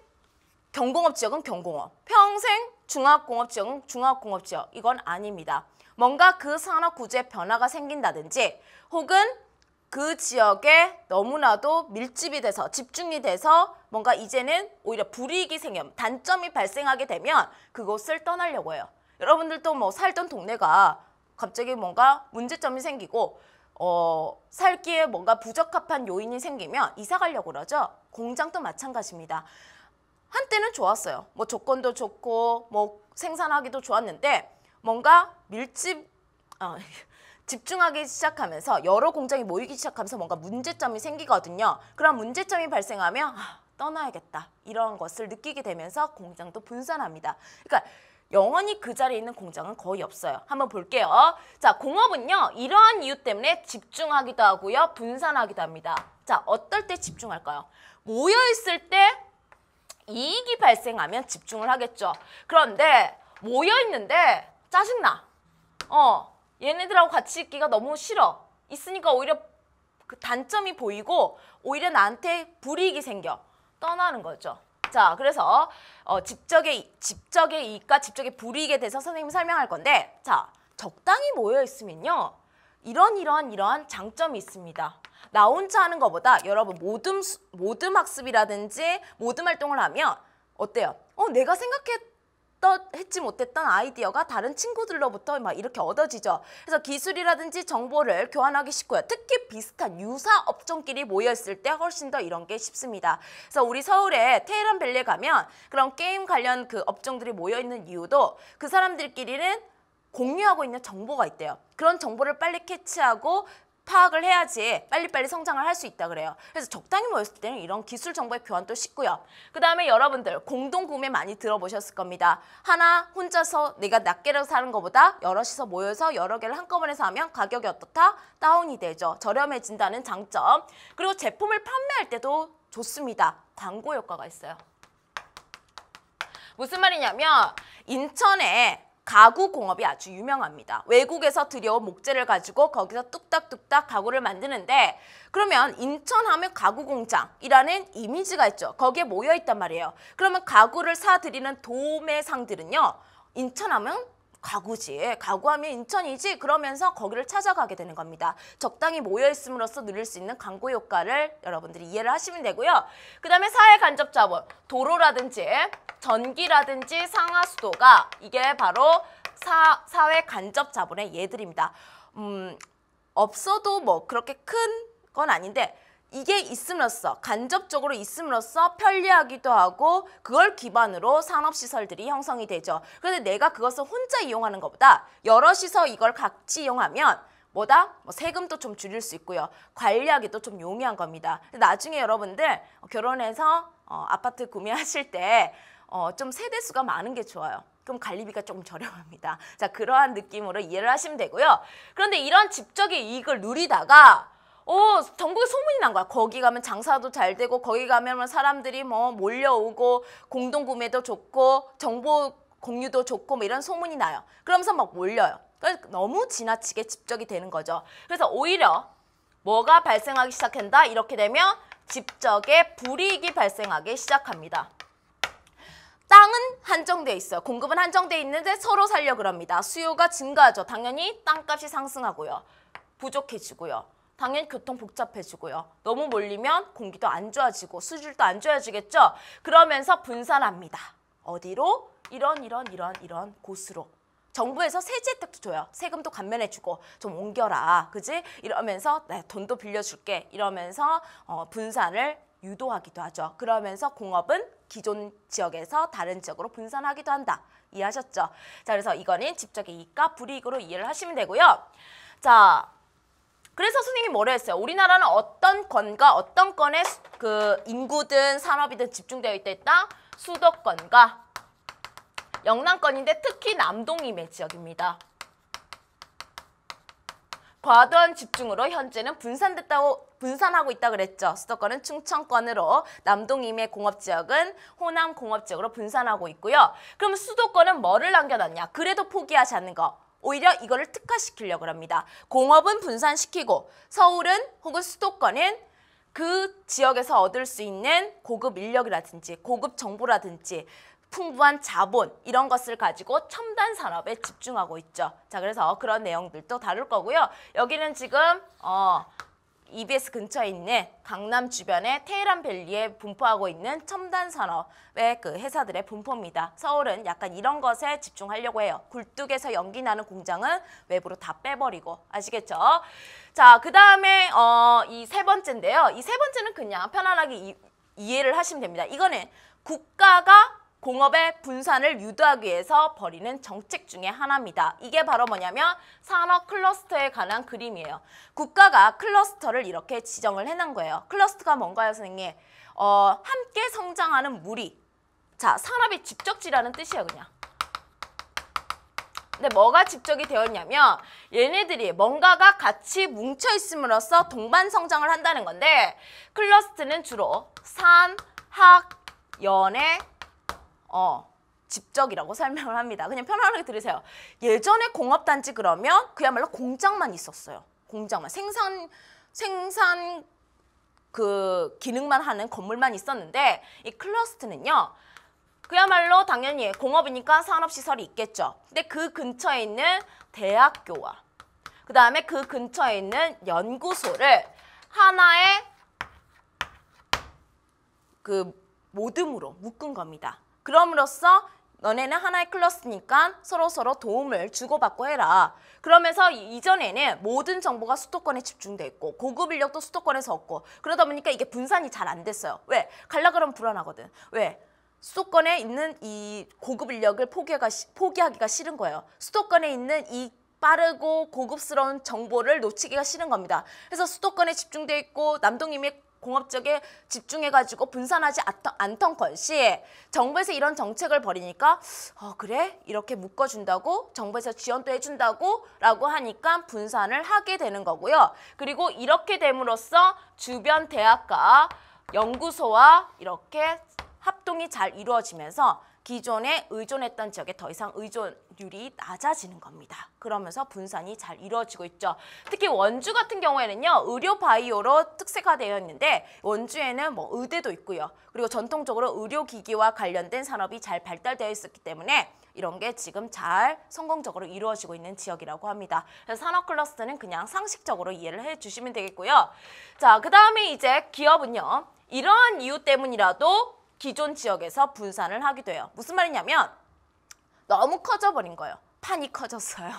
경공업지역은 경공업, 평생 중화공업지역은 중화공업지역 이건 아닙니다. 뭔가 그 산업 구조에 변화가 생긴다든지 혹은 그 지역에 너무나도 밀집이 돼서 집중이 돼서 뭔가 이제는 오히려 불이익이 생겨 단점이 발생하게 되면 그곳을 떠나려고 해요. 여러분들도 살던 동네가 갑자기 뭔가 문제점이 생기고 살기에 뭔가 부적합한 요인이 생기면 이사 가려고 그러죠. 공장도 마찬가지입니다. 한때는 좋았어요. 조건도 좋고 생산하기도 좋았는데 뭔가 집중하기 시작하면서 여러 공장이 모이기 시작하면서 뭔가 문제점이 생기거든요. 그런 문제점이 발생하면 떠나야겠다. 이런 것을 느끼게 되면서 공장도 분산합니다. 그러니까 영원히 그 자리에 있는 공장은 거의 없어요. 한번 볼게요. 자, 공업은요. 이러한 이유 때문에 집중하기도 하고요. 분산하기도 합니다. 자, 어떨 때 집중할까요? 모여있을 때 이익이 발생하면 집중을 하겠죠. 그런데 모여있는데 짜증나. 얘네들하고 같이 있기가 너무 싫어. 있으니까 오히려 그 단점이 보이고 오히려 나한테 불이익이 생겨. 떠나는 거죠. 자, 그래서 직접의 이익과 직접의 불이익에 대해서 선생님이 설명할 건데, 자, 적당히 모여 있으면요, 이러한 장점이 있습니다. 나 혼자 하는 것보다 여러분 모듬 학습이라든지 모듬 활동을 하면 어때요? 내가 했지 못했던 아이디어가 다른 친구들로부터 막 이렇게 얻어지죠. 그래서 기술이라든지 정보를 교환하기 쉽고요. 특히 비슷한 유사 업종끼리 모여있을 때 훨씬 더 이런 게 쉽습니다. 그래서 우리 서울에 테헤란밸리에 가면 그런 게임 관련 그 업종들이 모여있는 이유도 그 사람들끼리는 공유하고 있는 정보가 있대요. 그런 정보를 빨리 캐치하고 파악을 해야지 빨리빨리 성장을 할 수 있다 그래요. 그래서 적당히 모였을 때는 이런 기술 정보의 교환도 쉽고요. 그 다음에 여러분들 공동구매 많이 들어보셨을 겁니다. 하나 혼자서 내가 낱개를 사는 것보다 여럿이서 모여서 여러 개를 한꺼번에 사면 가격이 어떻다? 다운이 되죠. 저렴해진다는 장점. 그리고 제품을 판매할 때도 좋습니다. 광고 효과가 있어요. 무슨 말이냐면 인천에 가구 공업이 아주 유명합니다. 외국에서 들여온 목재를 가지고 거기서 뚝딱뚝딱 가구를 만드는데, 그러면 인천하면 가구 공장이라는 이미지가 있죠. 거기에 모여 있단 말이에요. 그러면 가구를 사들이는 도매상들은요, 인천하면 가구지, 가구하면 인천이지, 그러면서 거기를 찾아가게 되는 겁니다. 적당히 모여 있음으로써 누릴 수 있는 광고 효과를 여러분들이 이해를 하시면 되고요. 그 다음에 사회 간접 자본, 도로라든지 전기라든지 상하수도가 이게 바로 사회 간접 자본의 예들입니다. 없어도 뭐 그렇게 큰 건 아닌데 이게 있음으로써, 간접적으로 있음으로써 편리하기도 하고 그걸 기반으로 산업시설들이 형성이 되죠. 그런데 내가 그것을 혼자 이용하는 것보다 여럿이서 이걸 같이 이용하면 뭐다? 세금도 좀 줄일 수 있고요. 관리하기도 좀 용이한 겁니다. 나중에 여러분들 결혼해서 아파트 구매하실 때 좀 세대수가 많은 게 좋아요. 그럼 관리비가 조금 저렴합니다. 자, 그러한 느낌으로 이해를 하시면 되고요. 그런데 이런 집적의 이익을 누리다가 전국에 소문이 난 거야. 거기 가면 장사도 잘 되고 거기 가면 사람들이 뭐 몰려오고 공동구매도 좋고 정보 공유도 좋고 뭐 이런 소문이 나요. 그러면서 막 몰려요. 그래서 너무 지나치게 집적이 되는 거죠. 그래서 오히려 뭐가 발생하기 시작한다? 이렇게 되면 집적의 불이익이 발생하기 시작합니다. 땅은 한정돼 있어요. 공급은 한정돼 있는데 서로 살려 그럽니다. 수요가 증가하죠. 당연히 땅값이 상승하고요. 부족해지고요. 당연히 교통 복잡해지고요. 너무 몰리면 공기도 안 좋아지고 수질도 안 좋아지겠죠. 그러면서 분산합니다. 어디로? 이런 곳으로. 정부에서 세제 혜택도 줘요. 세금도 감면해주고 좀 옮겨라. 그지? 이러면서 네, 돈도 빌려줄게. 이러면서 분산을 유도하기도 하죠. 그러면서 공업은 기존 지역에서 다른 지역으로 분산하기도 한다. 이해하셨죠? 자, 그래서 이거는 집적의 이익과 불이익으로 이해를 하시면 되고요. 자, 그래서 선생님이 뭐라 했어요? 우리나라는 어떤 건과 어떤 건에 그 인구든 산업이든 집중되어 있다? 수도권과 영남권인데 특히 남동임의 지역입니다. 과도한 집중으로 현재는 분산하고 있다 그랬죠. 수도권은 충청권으로, 남동임의 공업지역은 호남 공업지역으로 분산하고 있고요. 그럼 수도권은 뭐를 남겨놨냐? 그래도 포기하지 않는 거. 오히려 이거를 특화시키려고 합니다. 공업은 분산시키고 서울은 혹은 수도권은 그 지역에서 얻을 수 있는 고급 인력이라든지 고급 정보라든지 풍부한 자본 이런 것을 가지고 첨단 산업에 집중하고 있죠. 자, 그래서 그런 내용들도 다룰 거고요. 여기는 지금 EBS 근처에 있는 강남 주변의 테헤란밸리에 분포하고 있는 첨단 산업의 그 회사들의 분포입니다. 서울은 약간 이런 것에 집중하려고 해요. 굴뚝에서 연기 나는 공장은 외부로 다 빼버리고. 아시겠죠? 자, 그 다음에 이 세 번째인데요. 이 세 번째는 그냥 편안하게 이해를 하시면 됩니다. 이거는 국가가 공업의 분산을 유도하기 위해서 벌이는 정책 중에 하나입니다. 이게 바로 뭐냐면 산업 클러스터에 관한 그림이에요. 국가가 클러스터를 이렇게 지정을 해놓은 거예요. 클러스터가 뭔가요, 선생님? 함께 성장하는 무리. 자, 산업의 집적지라는 뜻이에요, 그냥. 근데 뭐가 집적이 되었냐면 얘네들이 뭔가가 같이 뭉쳐 있음으로써 동반 성장을 한다는 건데 클러스트는 주로 산, 학, 연의 집적이라고 설명을 합니다. 그냥 편안하게 들으세요. 예전에 공업단지 그러면 그야말로 공장만 있었어요. 공장만. 생산 그 기능만 하는 건물만 있었는데 이 클러스트는요. 그야말로 당연히 공업이니까 산업시설이 있겠죠. 근데 그 근처에 있는 대학교와 그 다음에 그 근처에 있는 연구소를 하나의 그 모듬으로 묶은 겁니다. 그럼으로써 너네는 하나의 클러스니까 서로서로 도움을 주고받고 해라. 그러면서 이전에는 모든 정보가 수도권에 집중돼 있고 고급 인력도 수도권에서 얻고 그러다 보니까 이게 분산이 잘 안 됐어요. 왜? 갈라 그러면 불안하거든. 왜? 수도권에 있는 이 고급 인력을 포기하기가 싫은 거예요. 수도권에 있는 이 빠르고 고급스러운 정보를 놓치기가 싫은 겁니다. 그래서 수도권에 집중돼 있고 남동임에 공업적에 집중해가지고 분산하지 않던 것이 정부에서 이런 정책을 벌이니까 그래? 이렇게 묶어준다고? 정부에서 지원도 해준다고? 라고 하니까 분산을 하게 되는 거고요. 그리고 이렇게 됨으로써 주변 대학과 연구소와 이렇게 합동이 잘 이루어지면서 기존에 의존했던 지역에 더 이상 의존율이 낮아지는 겁니다. 그러면서 분산이 잘 이루어지고 있죠. 특히 원주 같은 경우에는요. 의료 바이오로 특색화되어 있는데 원주에는 뭐 의대도 있고요. 그리고 전통적으로 의료기기와 관련된 산업이 잘 발달되어 있었기 때문에 이런 게 지금 잘 성공적으로 이루어지고 있는 지역이라고 합니다. 그래서 산업 클러스터는 그냥 상식적으로 이해를 해주시면 되겠고요. 자, 그 다음에 이제 기업은요. 이러한 이유 때문이라도 기존 지역에서 분산을 하기도 해요. 무슨 말이냐면 너무 커져버린 거예요. 판이 커졌어요.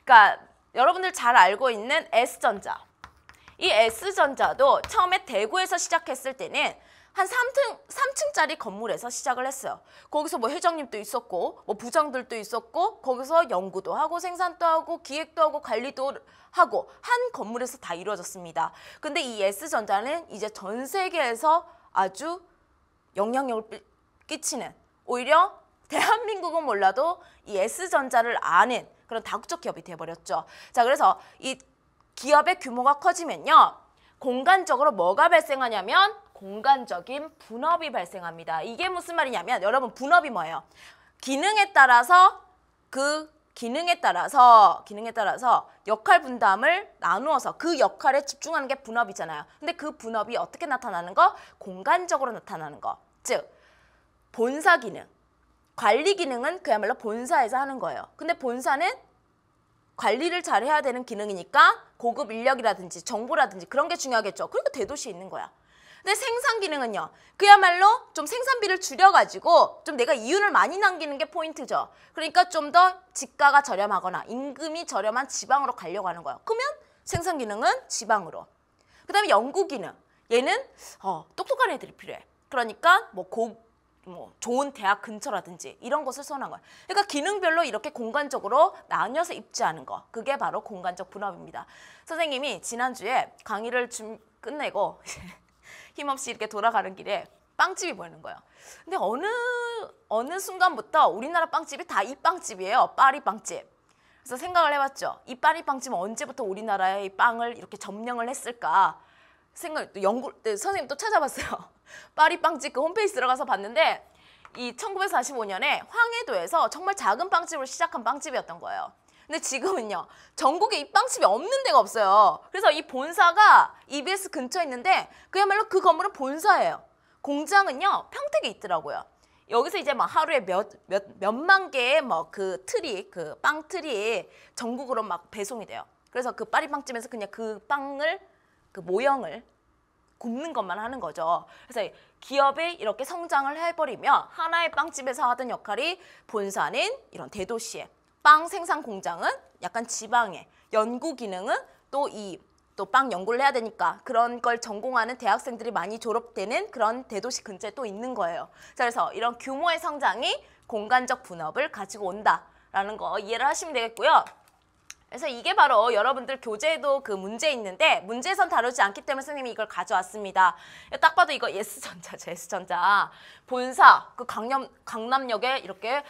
그러니까 여러분들 잘 알고 있는 S전자. 이 S전자도 처음에 대구에서 시작했을 때는 한 3층짜리 건물에서 시작을 했어요. 거기서 뭐 회장님도 있었고 뭐 부장들도 있었고 거기서 연구도 하고 생산도 하고 기획도 하고 관리도 하고 한 건물에서 다 이루어졌습니다. 근데 이 S전자는 이제 전 세계에서 아주 영향력을 끼치는 오히려 대한민국은 몰라도 이 S전자를 아는 그런 다국적 기업이 되어버렸죠. 자, 그래서 이 기업의 규모가 커지면요. 공간적으로 뭐가 발생하냐면 공간적인 분업이 발생합니다. 이게 무슨 말이냐면 여러분 분업이 뭐예요? 기능에 따라서 역할 분담을 나누어서 그 역할에 집중하는 게 분업이잖아요. 근데 그 분업이 어떻게 나타나는 거? 공간적으로 나타나는 거. 즉 본사 기능, 관리 기능은 그야말로 본사에서 하는 거예요. 근데 본사는 관리를 잘 해야 되는 기능이니까 고급 인력이라든지 정보라든지 그런 게 중요하겠죠. 그러니까 대도시에 있는 거야. 근데 생산 기능은요. 그야말로 좀 생산비를 줄여가지고 좀 내가 이윤을 많이 남기는 게 포인트죠. 그러니까 좀 더 지가가 저렴하거나 임금이 저렴한 지방으로 가려고 하는 거예요. 그러면 생산 기능은 지방으로. 그 다음에 연구 기능. 얘는 똑똑한 애들이 필요해. 그러니까 뭐 좋은 대학 근처라든지 이런 곳을 선호한 거예요. 그러니까 기능별로 이렇게 공간적으로 나뉘어서 입지하는 거. 그게 바로 공간적 분업입니다. 선생님이 지난주에 강의를 끝내고 힘없이 이렇게 돌아가는 길에 빵집이 보이는 거예요. 근데 어느 순간부터 우리나라 빵집이 다 이 빵집이에요. 파리빵집. 그래서 생각을 해봤죠. 이 파리빵집은 언제부터 우리나라의 이 빵을 이렇게 점령을 했을까? 선생님 또 찾아봤어요. 파리빵집 그 홈페이지 들어가서 봤는데 이 1945년에 황해도에서 정말 작은 빵집으로 시작한 빵집이었던 거예요. 근데 지금은요. 전국에 이 빵집이 없는 데가 없어요. 그래서 이 본사가 EBS 근처에 있는데 그야말로 그 건물은 본사예요. 공장은요. 평택에 있더라고요. 여기서 이제 막 하루에 몇만 개의 뭐 그 틀이, 그 빵 틀이 전국으로 막 배송이 돼요. 그래서 그 파리빵집에서 그냥 그 빵을, 그 모형을 굽는 것만 하는 거죠. 그래서 기업이 이렇게 성장을 해버리면 하나의 빵집에서 하던 역할이 본사는 이런 대도시에, 빵 생산 공장은 약간 지방에, 연구 기능은 또 빵 연구를 해야 되니까 그런 걸 전공하는 대학생들이 많이 졸업되는 그런 대도시 근처에 또 있는 거예요. 자, 그래서 이런 규모의 성장이 공간적 분업을 가지고 온다라는 거 이해를 하시면 되겠고요. 그래서 이게 바로 여러분들 교재에도 그 문제 있는데 문제에선 다루지 않기 때문에 선생님이 이걸 가져왔습니다. 딱 봐도 이거 S전자죠. S전자. 본사, 그 강남역에 이렇게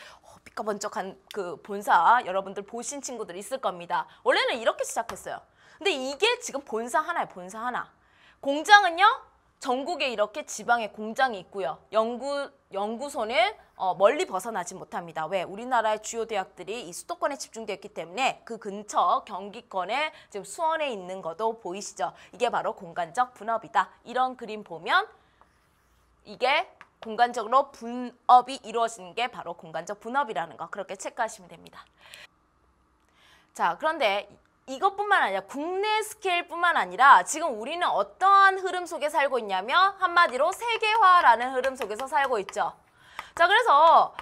삐까번쩍한 그 본사 여러분들 보신 친구들 있을 겁니다. 원래는 이렇게 시작했어요. 근데 이게 지금 본사 하나예요. 본사 하나. 공장은요. 전국에 이렇게 지방에 공장이 있고요. 연구소는 멀리 벗어나지 못합니다. 왜? 우리나라의 주요 대학들이 이 수도권에 집중되어 있기 때문에 그 근처 경기권에 지금 수원에 있는 것도 보이시죠? 이게 바로 공간적 분업이다. 이런 그림 보면 이게 공간적으로 분업이 이루어지는 게 바로 공간적 분업이라는 거 그렇게 체크하시면 됩니다. 자, 그런데 이것뿐만 아니라 국내 스케일뿐만 아니라 지금 우리는 어떠한 흐름 속에 살고 있냐면 한마디로 세계화라는 흐름 속에서 살고 있죠. 자, 그래서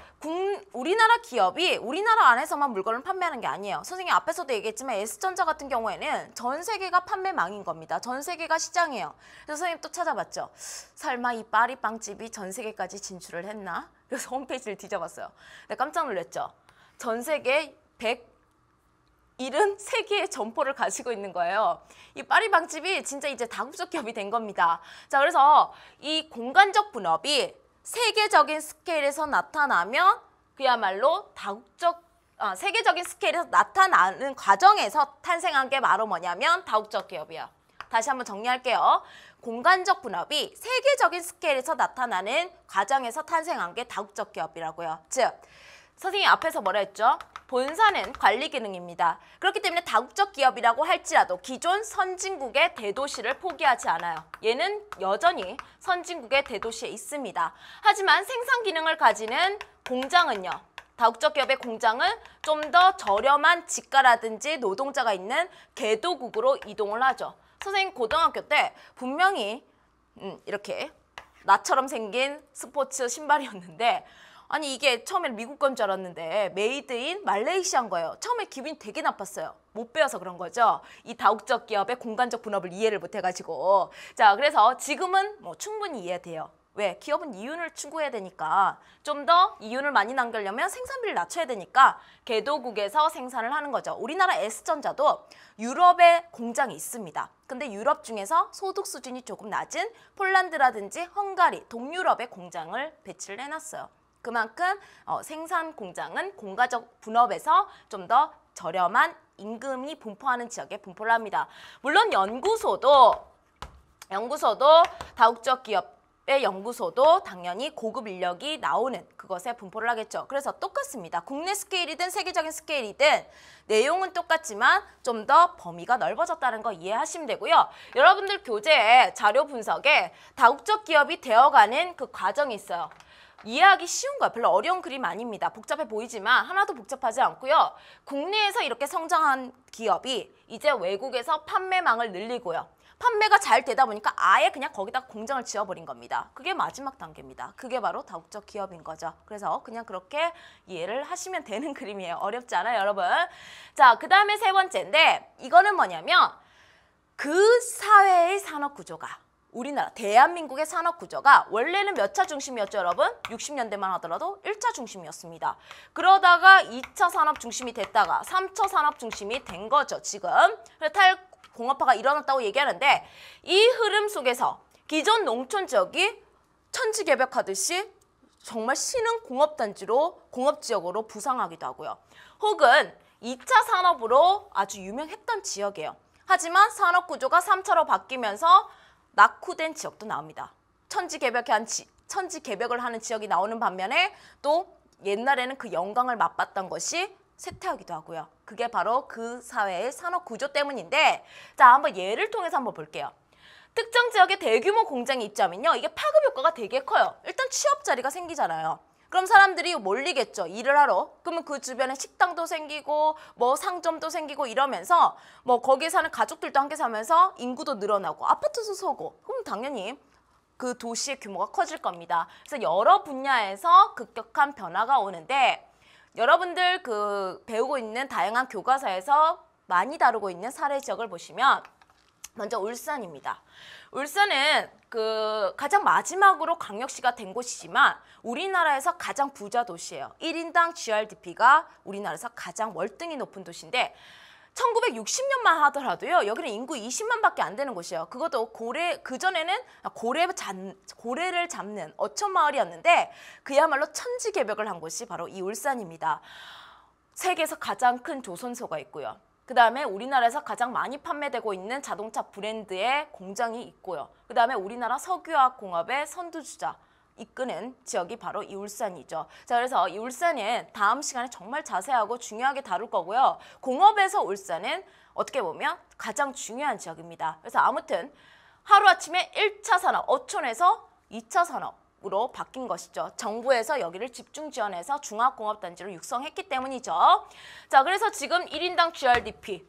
우리나라 기업이 우리나라 안에서만 물건을 판매하는 게 아니에요. 선생님 앞에서도 얘기했지만 S전자 같은 경우에는 전 세계가 판매망인 겁니다. 전 세계가 시장이에요. 그래서 선생님 또 찾아봤죠. 설마 이 파리빵집이 전 세계까지 진출을 했나? 그래서 홈페이지를 뒤져봤어요. 근데 깜짝 놀랐죠. 전 세계 173개의 점포를 가지고 있는 거예요. 이 파리빵집이 진짜 이제 다국적 기업이 된 겁니다. 자, 그래서 이 공간적 분업이 세계적인 스케일에서 나타나면 그야말로 세계적인 스케일에서 나타나는 과정에서 탄생한 게 바로 뭐냐면 다국적 기업이에요. 다시 한번 정리할게요. 공간적 분업이 세계적인 스케일에서 나타나는 과정에서 탄생한 게 다국적 기업이라고요. 즉, 선생님이 앞에서 뭐라 했죠? 본사는 관리 기능입니다. 그렇기 때문에 다국적 기업이라고 할지라도 기존 선진국의 대도시를 포기하지 않아요. 얘는 여전히 선진국의 대도시에 있습니다. 하지만 생산 기능을 가지는 공장은요. 다국적 기업의 공장은 좀 더 저렴한 지가라든지 노동자가 있는 개도국으로 이동을 하죠. 선생님 고등학교 때 분명히 이렇게 나처럼 생긴 스포츠 신발이었는데 아니 이게 처음에 미국 건 줄 알았는데 메이드 인 말레이시아인 거예요. 처음에 기분이 되게 나빴어요. 못 배워서 그런 거죠. 이 다국적 기업의 공간적 분업을 이해를 못 해가지고. 자, 그래서 지금은 뭐 충분히 이해돼요. 왜? 기업은 이윤을 추구해야 되니까 좀 더 이윤을 많이 남기려면 생산비를 낮춰야 되니까 개도국에서 생산을 하는 거죠. 우리나라 S전자도 유럽에 공장이 있습니다. 근데 유럽 중에서 소득 수준이 조금 낮은 폴란드라든지 헝가리, 동유럽에 공장을 배치를 해놨어요. 그만큼 생산 공장은 공간적 분업에서 좀 더 저렴한 임금이 분포하는 지역에 분포를 합니다. 물론 연구소도 다국적 기업의 연구소도 당연히 고급 인력이 나오는 그것에 분포를 하겠죠. 그래서 똑같습니다. 국내 스케일이든 세계적인 스케일이든 내용은 똑같지만 좀 더 범위가 넓어졌다는 거 이해하시면 되고요. 여러분들 교재에 자료 분석에 다국적 기업이 되어가는 그 과정이 있어요. 이해하기 쉬운 거예요. 별로 어려운 그림 아닙니다. 복잡해 보이지만 하나도 복잡하지 않고요. 국내에서 이렇게 성장한 기업이 이제 외국에서 판매망을 늘리고요. 판매가 잘 되다 보니까 아예 그냥 거기다 공장을 지어버린 겁니다. 그게 마지막 단계입니다. 그게 바로 다국적 기업인 거죠. 그래서 그냥 그렇게 이해를 하시면 되는 그림이에요. 어렵지 않아요, 여러분? 자, 그 다음에 세 번째인데 이거는 뭐냐면 그 사회의 산업 구조가 우리나라 대한민국의 산업 구조가 원래는 몇 차 중심이었죠, 여러분? 60년대만 하더라도 1차 중심이었습니다. 그러다가 2차 산업 중심이 됐다가 3차 산업 중심이 된 거죠, 지금. 탈공업화가 일어났다고 얘기하는데 이 흐름 속에서 기존 농촌 지역이 천지개벽하듯이 정말 신흥 공업단지로 공업지역으로 부상하기도 하고요. 혹은 2차 산업으로 아주 유명했던 지역이에요. 하지만 산업 구조가 3차로 바뀌면서 낙후된 지역도 나옵니다. 천지개벽을 하는 지역이 나오는 반면에 또 옛날에는 그 영광을 맛봤던 것이 쇠퇴하기도 하고요. 그게 바로 그 사회의 산업 구조 때문인데 자, 한번 예를 통해서 한번 볼게요. 특정 지역에 대규모 공장이 입주하면요. 이게 파급 효과가 되게 커요. 일단 취업 자리가 생기잖아요. 그럼 사람들이 몰리겠죠. 일을 하러. 그러면 그 주변에 식당도 생기고 뭐 상점도 생기고 이러면서 뭐 거기에 사는 가족들도 함께 사면서 인구도 늘어나고 아파트도 서고 그럼 당연히 그 도시의 규모가 커질 겁니다. 그래서 여러 분야에서 급격한 변화가 오는데 여러분들 그 배우고 있는 다양한 교과서에서 많이 다루고 있는 사례 지역을 보시면 먼저 울산입니다. 울산은 그 가장 마지막으로 광역시가 된 곳이지만 우리나라에서 가장 부자 도시예요. 1인당 GRDP가 우리나라에서 가장 월등히 높은 도시인데 1960년만 하더라도요. 여기는 인구 20만밖에 안 되는 곳이에요. 그것도 그전에는 고래를 잡는 어촌 마을이었는데 그야말로 천지개벽을 한 곳이 바로 이 울산입니다. 세계에서 가장 큰 조선소가 있고요. 그 다음에 우리나라에서 가장 많이 판매되고 있는 자동차 브랜드의 공장이 있고요. 그 다음에 우리나라 석유화학 공업의 선두주자 이끄는 지역이 바로 이 울산이죠. 자, 그래서 이 울산은 다음 시간에 정말 자세하고 중요하게 다룰 거고요. 공업에서 울산은 어떻게 보면 가장 중요한 지역입니다. 그래서 아무튼 하루아침에 1차 산업, 어촌에서 2차 산업으로 바뀐 것이죠. 정부에서 여기를 집중 지원해서 중화공업단지로 육성했기 때문이죠. 자, 그래서 지금 1인당 GRDP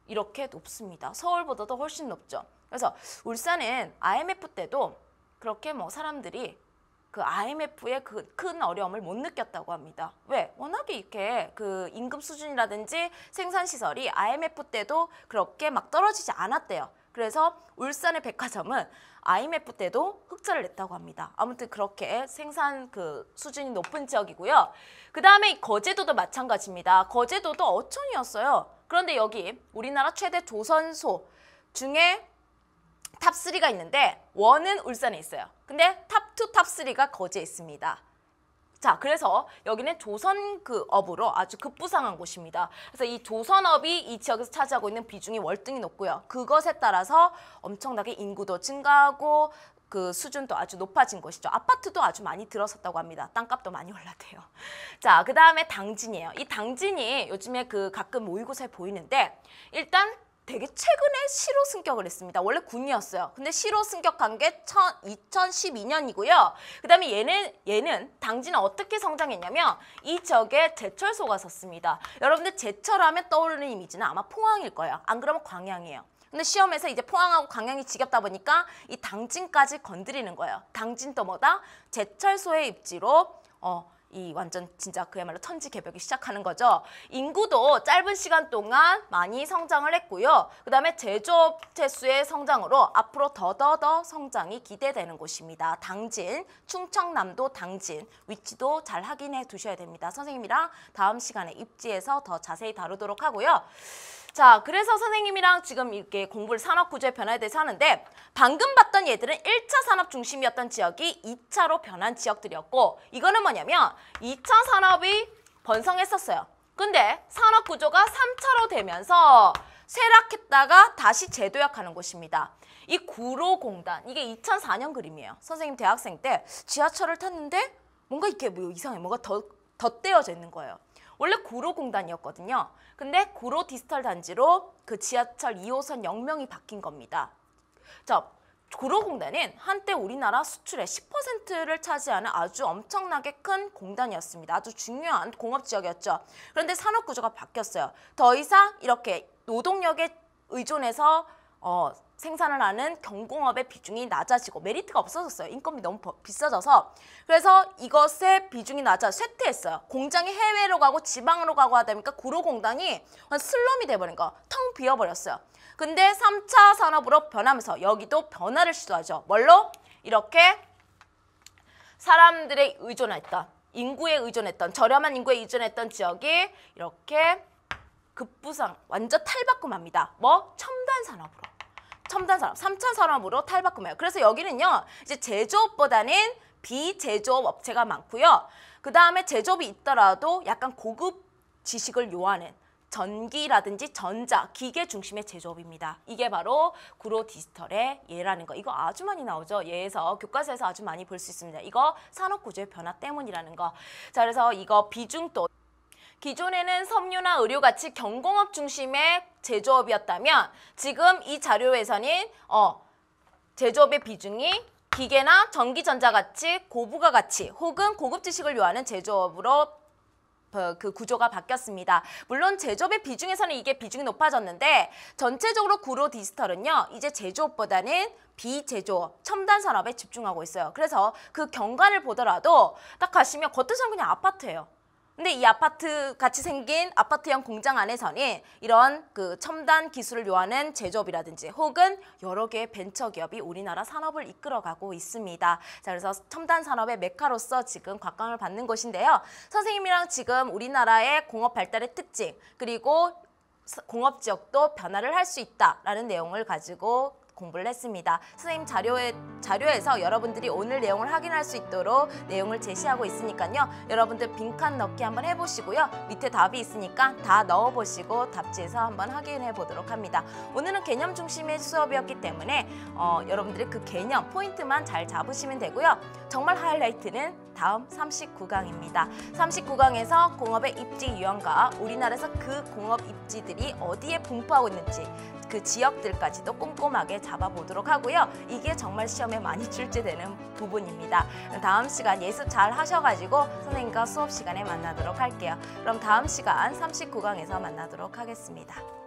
이렇게 높습니다. 서울보다도 훨씬 높죠. 그래서 울산은 IMF 때도 그렇게 뭐 사람들이 그 IMF의 그 큰 어려움을 못 느꼈다고 합니다. 왜? 워낙에 이렇게 그 임금 수준이라든지 생산 시설이 IMF 때도 그렇게 막 떨어지지 않았대요. 그래서 울산의 백화점은 IMF 때도 흑자를 냈다고 합니다. 아무튼 그렇게 생산 그 수준이 높은 지역이고요. 그 다음에 이 거제도도 마찬가지입니다. 거제도도 어촌이었어요. 그런데 여기 우리나라 최대 조선소 중에 탑3가 있는데 1은 울산에 있어요. 근데 탑2, 탑3가 거제에 있습니다. 자, 그래서 여기는 조선업으로 아주 급부상한 곳입니다. 그래서 이 조선업이 이 지역에서 차지하고 있는 비중이 월등히 높고요. 그것에 따라서 엄청나게 인구도 증가하고 그 수준도 아주 높아진 곳이죠. 아파트도 아주 많이 들어섰다고 합니다. 땅값도 많이 올랐대요. 자, 그 다음에 당진이에요. 이 당진이 요즘에 그 가끔 모의고사에 보이는데 일단 되게 최근에 시로 승격을 했습니다. 원래 군이었어요. 근데 시로 승격한 게 2012년이고요. 그 다음에 얘는 당진은 어떻게 성장했냐면 이 지역에 제철소가 섰습니다. 여러분들 제철하면 떠오르는 이미지는 아마 포항일 거예요. 안 그러면 광양이에요. 근데 시험에서 이제 포항하고 광양이 지겹다 보니까 이 당진까지 건드리는 거예요. 당진도 뭐다? 제철소의 입지로 이 완전 진짜 그야말로 천지개벽이 시작하는 거죠. 인구도 짧은 시간 동안 많이 성장을 했고요. 그 다음에 제조업체 수의 성장으로 앞으로 더더 성장이 기대되는 곳입니다. 당진, 충청남도 당진 위치도 잘 확인해 두셔야 됩니다. 선생님이랑 다음 시간에 입지에서 더 자세히 다루도록 하고요. 자, 그래서 선생님이랑 지금 이렇게 공부를 산업구조의 변화에 대해서 하는데 방금 봤던 얘들은 1차 산업 중심이었던 지역이 2차로 변한 지역들이었고 이거는 뭐냐면 2차 산업이 번성했었어요. 근데 산업구조가 3차로 되면서 쇠락했다가 다시 재도약하는 곳입니다. 이 구로공단, 이게 2004년 그림이에요. 선생님 대학생 때 지하철을 탔는데 뭔가 이렇게 뭐 이상해. 뭔가 덧대어져 있는 거예요. 원래 구로공단이었거든요. 근데 구로 디지털 단지로 그 지하철 2호선 역명이 바뀐 겁니다. 자, 구로공단은 한때 우리나라 수출의 10%를 차지하는 아주 엄청나게 큰 공단이었습니다. 아주 중요한 공업지역이었죠. 그런데 산업구조가 바뀌었어요. 더 이상 이렇게 노동력에 의존해서 생산을 하는 경공업의 비중이 낮아지고 메리트가 없어졌어요. 인건비 너무 비싸져서. 그래서 이것의 비중이 쇠퇴했어요. 공장이 해외로 가고 지방으로 가고 하다 보니까 구로공단이 슬럼이 돼버린 거, 텅 비어버렸어요. 근데 3차 산업으로 변하면서 여기도 변화를 시도하죠. 뭘로? 이렇게 사람들의 의존했던, 인구에 의존했던, 저렴한 인구에 의존했던 지역이 이렇게 급부상, 완전 탈바꿈합니다. 뭐? 첨단 산업으로. 첨단 산업, 3차 산업으로 탈바꿈해요. 그래서 여기는요, 이제 제조업보다는 비제조업 업체가 많고요. 그 다음에 제조업이 있더라도 약간 고급 지식을 요하는 전기라든지 전자, 기계 중심의 제조업입니다. 이게 바로 구로 디지털의 예라는 거. 이거 아주 많이 나오죠. 예에서, 교과서에서 아주 많이 볼 수 있습니다. 이거 산업구조의 변화 때문이라는 거. 자, 그래서 이거 비중도 기존에는 섬유나 의료같이 경공업 중심의 제조업이었다면 지금 이 자료에서는 제조업의 비중이 기계나 전기전자같이 고부가 가치 혹은 고급 지식을 요하는 제조업으로 그 구조가 바뀌었습니다. 물론 제조업의 비중에서는 이게 비중이 높아졌는데 전체적으로 구로 디지털은요. 이제 제조업보다는 비제조업, 첨단 산업에 집중하고 있어요. 그래서 그 경관을 보더라도 딱 가시면 겉에서는 그냥 아파트예요. 근데 이 아파트 같이 생긴 아파트형 공장 안에서는 이런 그 첨단 기술을 요하는 제조업이라든지 혹은 여러 개의 벤처기업이 우리나라 산업을 이끌어가고 있습니다. 자, 그래서 첨단 산업의 메카로서 지금 곽광을 받는 곳인데요. 선생님이랑 지금 우리나라의 공업 발달의 특징 그리고 공업지역도 변화를 할 수 있다라는 내용을 가지고 공부를 했습니다. 선생님 자료에서 여러분들이 오늘 내용을 확인할 수 있도록 내용을 제시하고 있으니까요. 여러분들 빈칸 넣기 한번 해보시고요. 밑에 답이 있으니까 다 넣어보시고 답지에서 한번 확인해 보도록 합니다. 오늘은 개념 중심의 수업이었기 때문에 여러분들이 그 개념 포인트만 잘 잡으시면 되고요. 정말 하이라이트는 다음 39강입니다. 39강에서 공업의 입지 유형과 우리나라에서 그 공업 입지들이 어디에 분포하고 있는지 그 지역들까지도 꼼꼼하게 잡아보도록 하고요. 이게 정말 시험에 많이 출제되는 부분입니다. 다음 시간 예습 잘 하셔가지고 선생님과 수업 시간에 만나도록 할게요. 그럼 다음 시간 39강에서 만나도록 하겠습니다.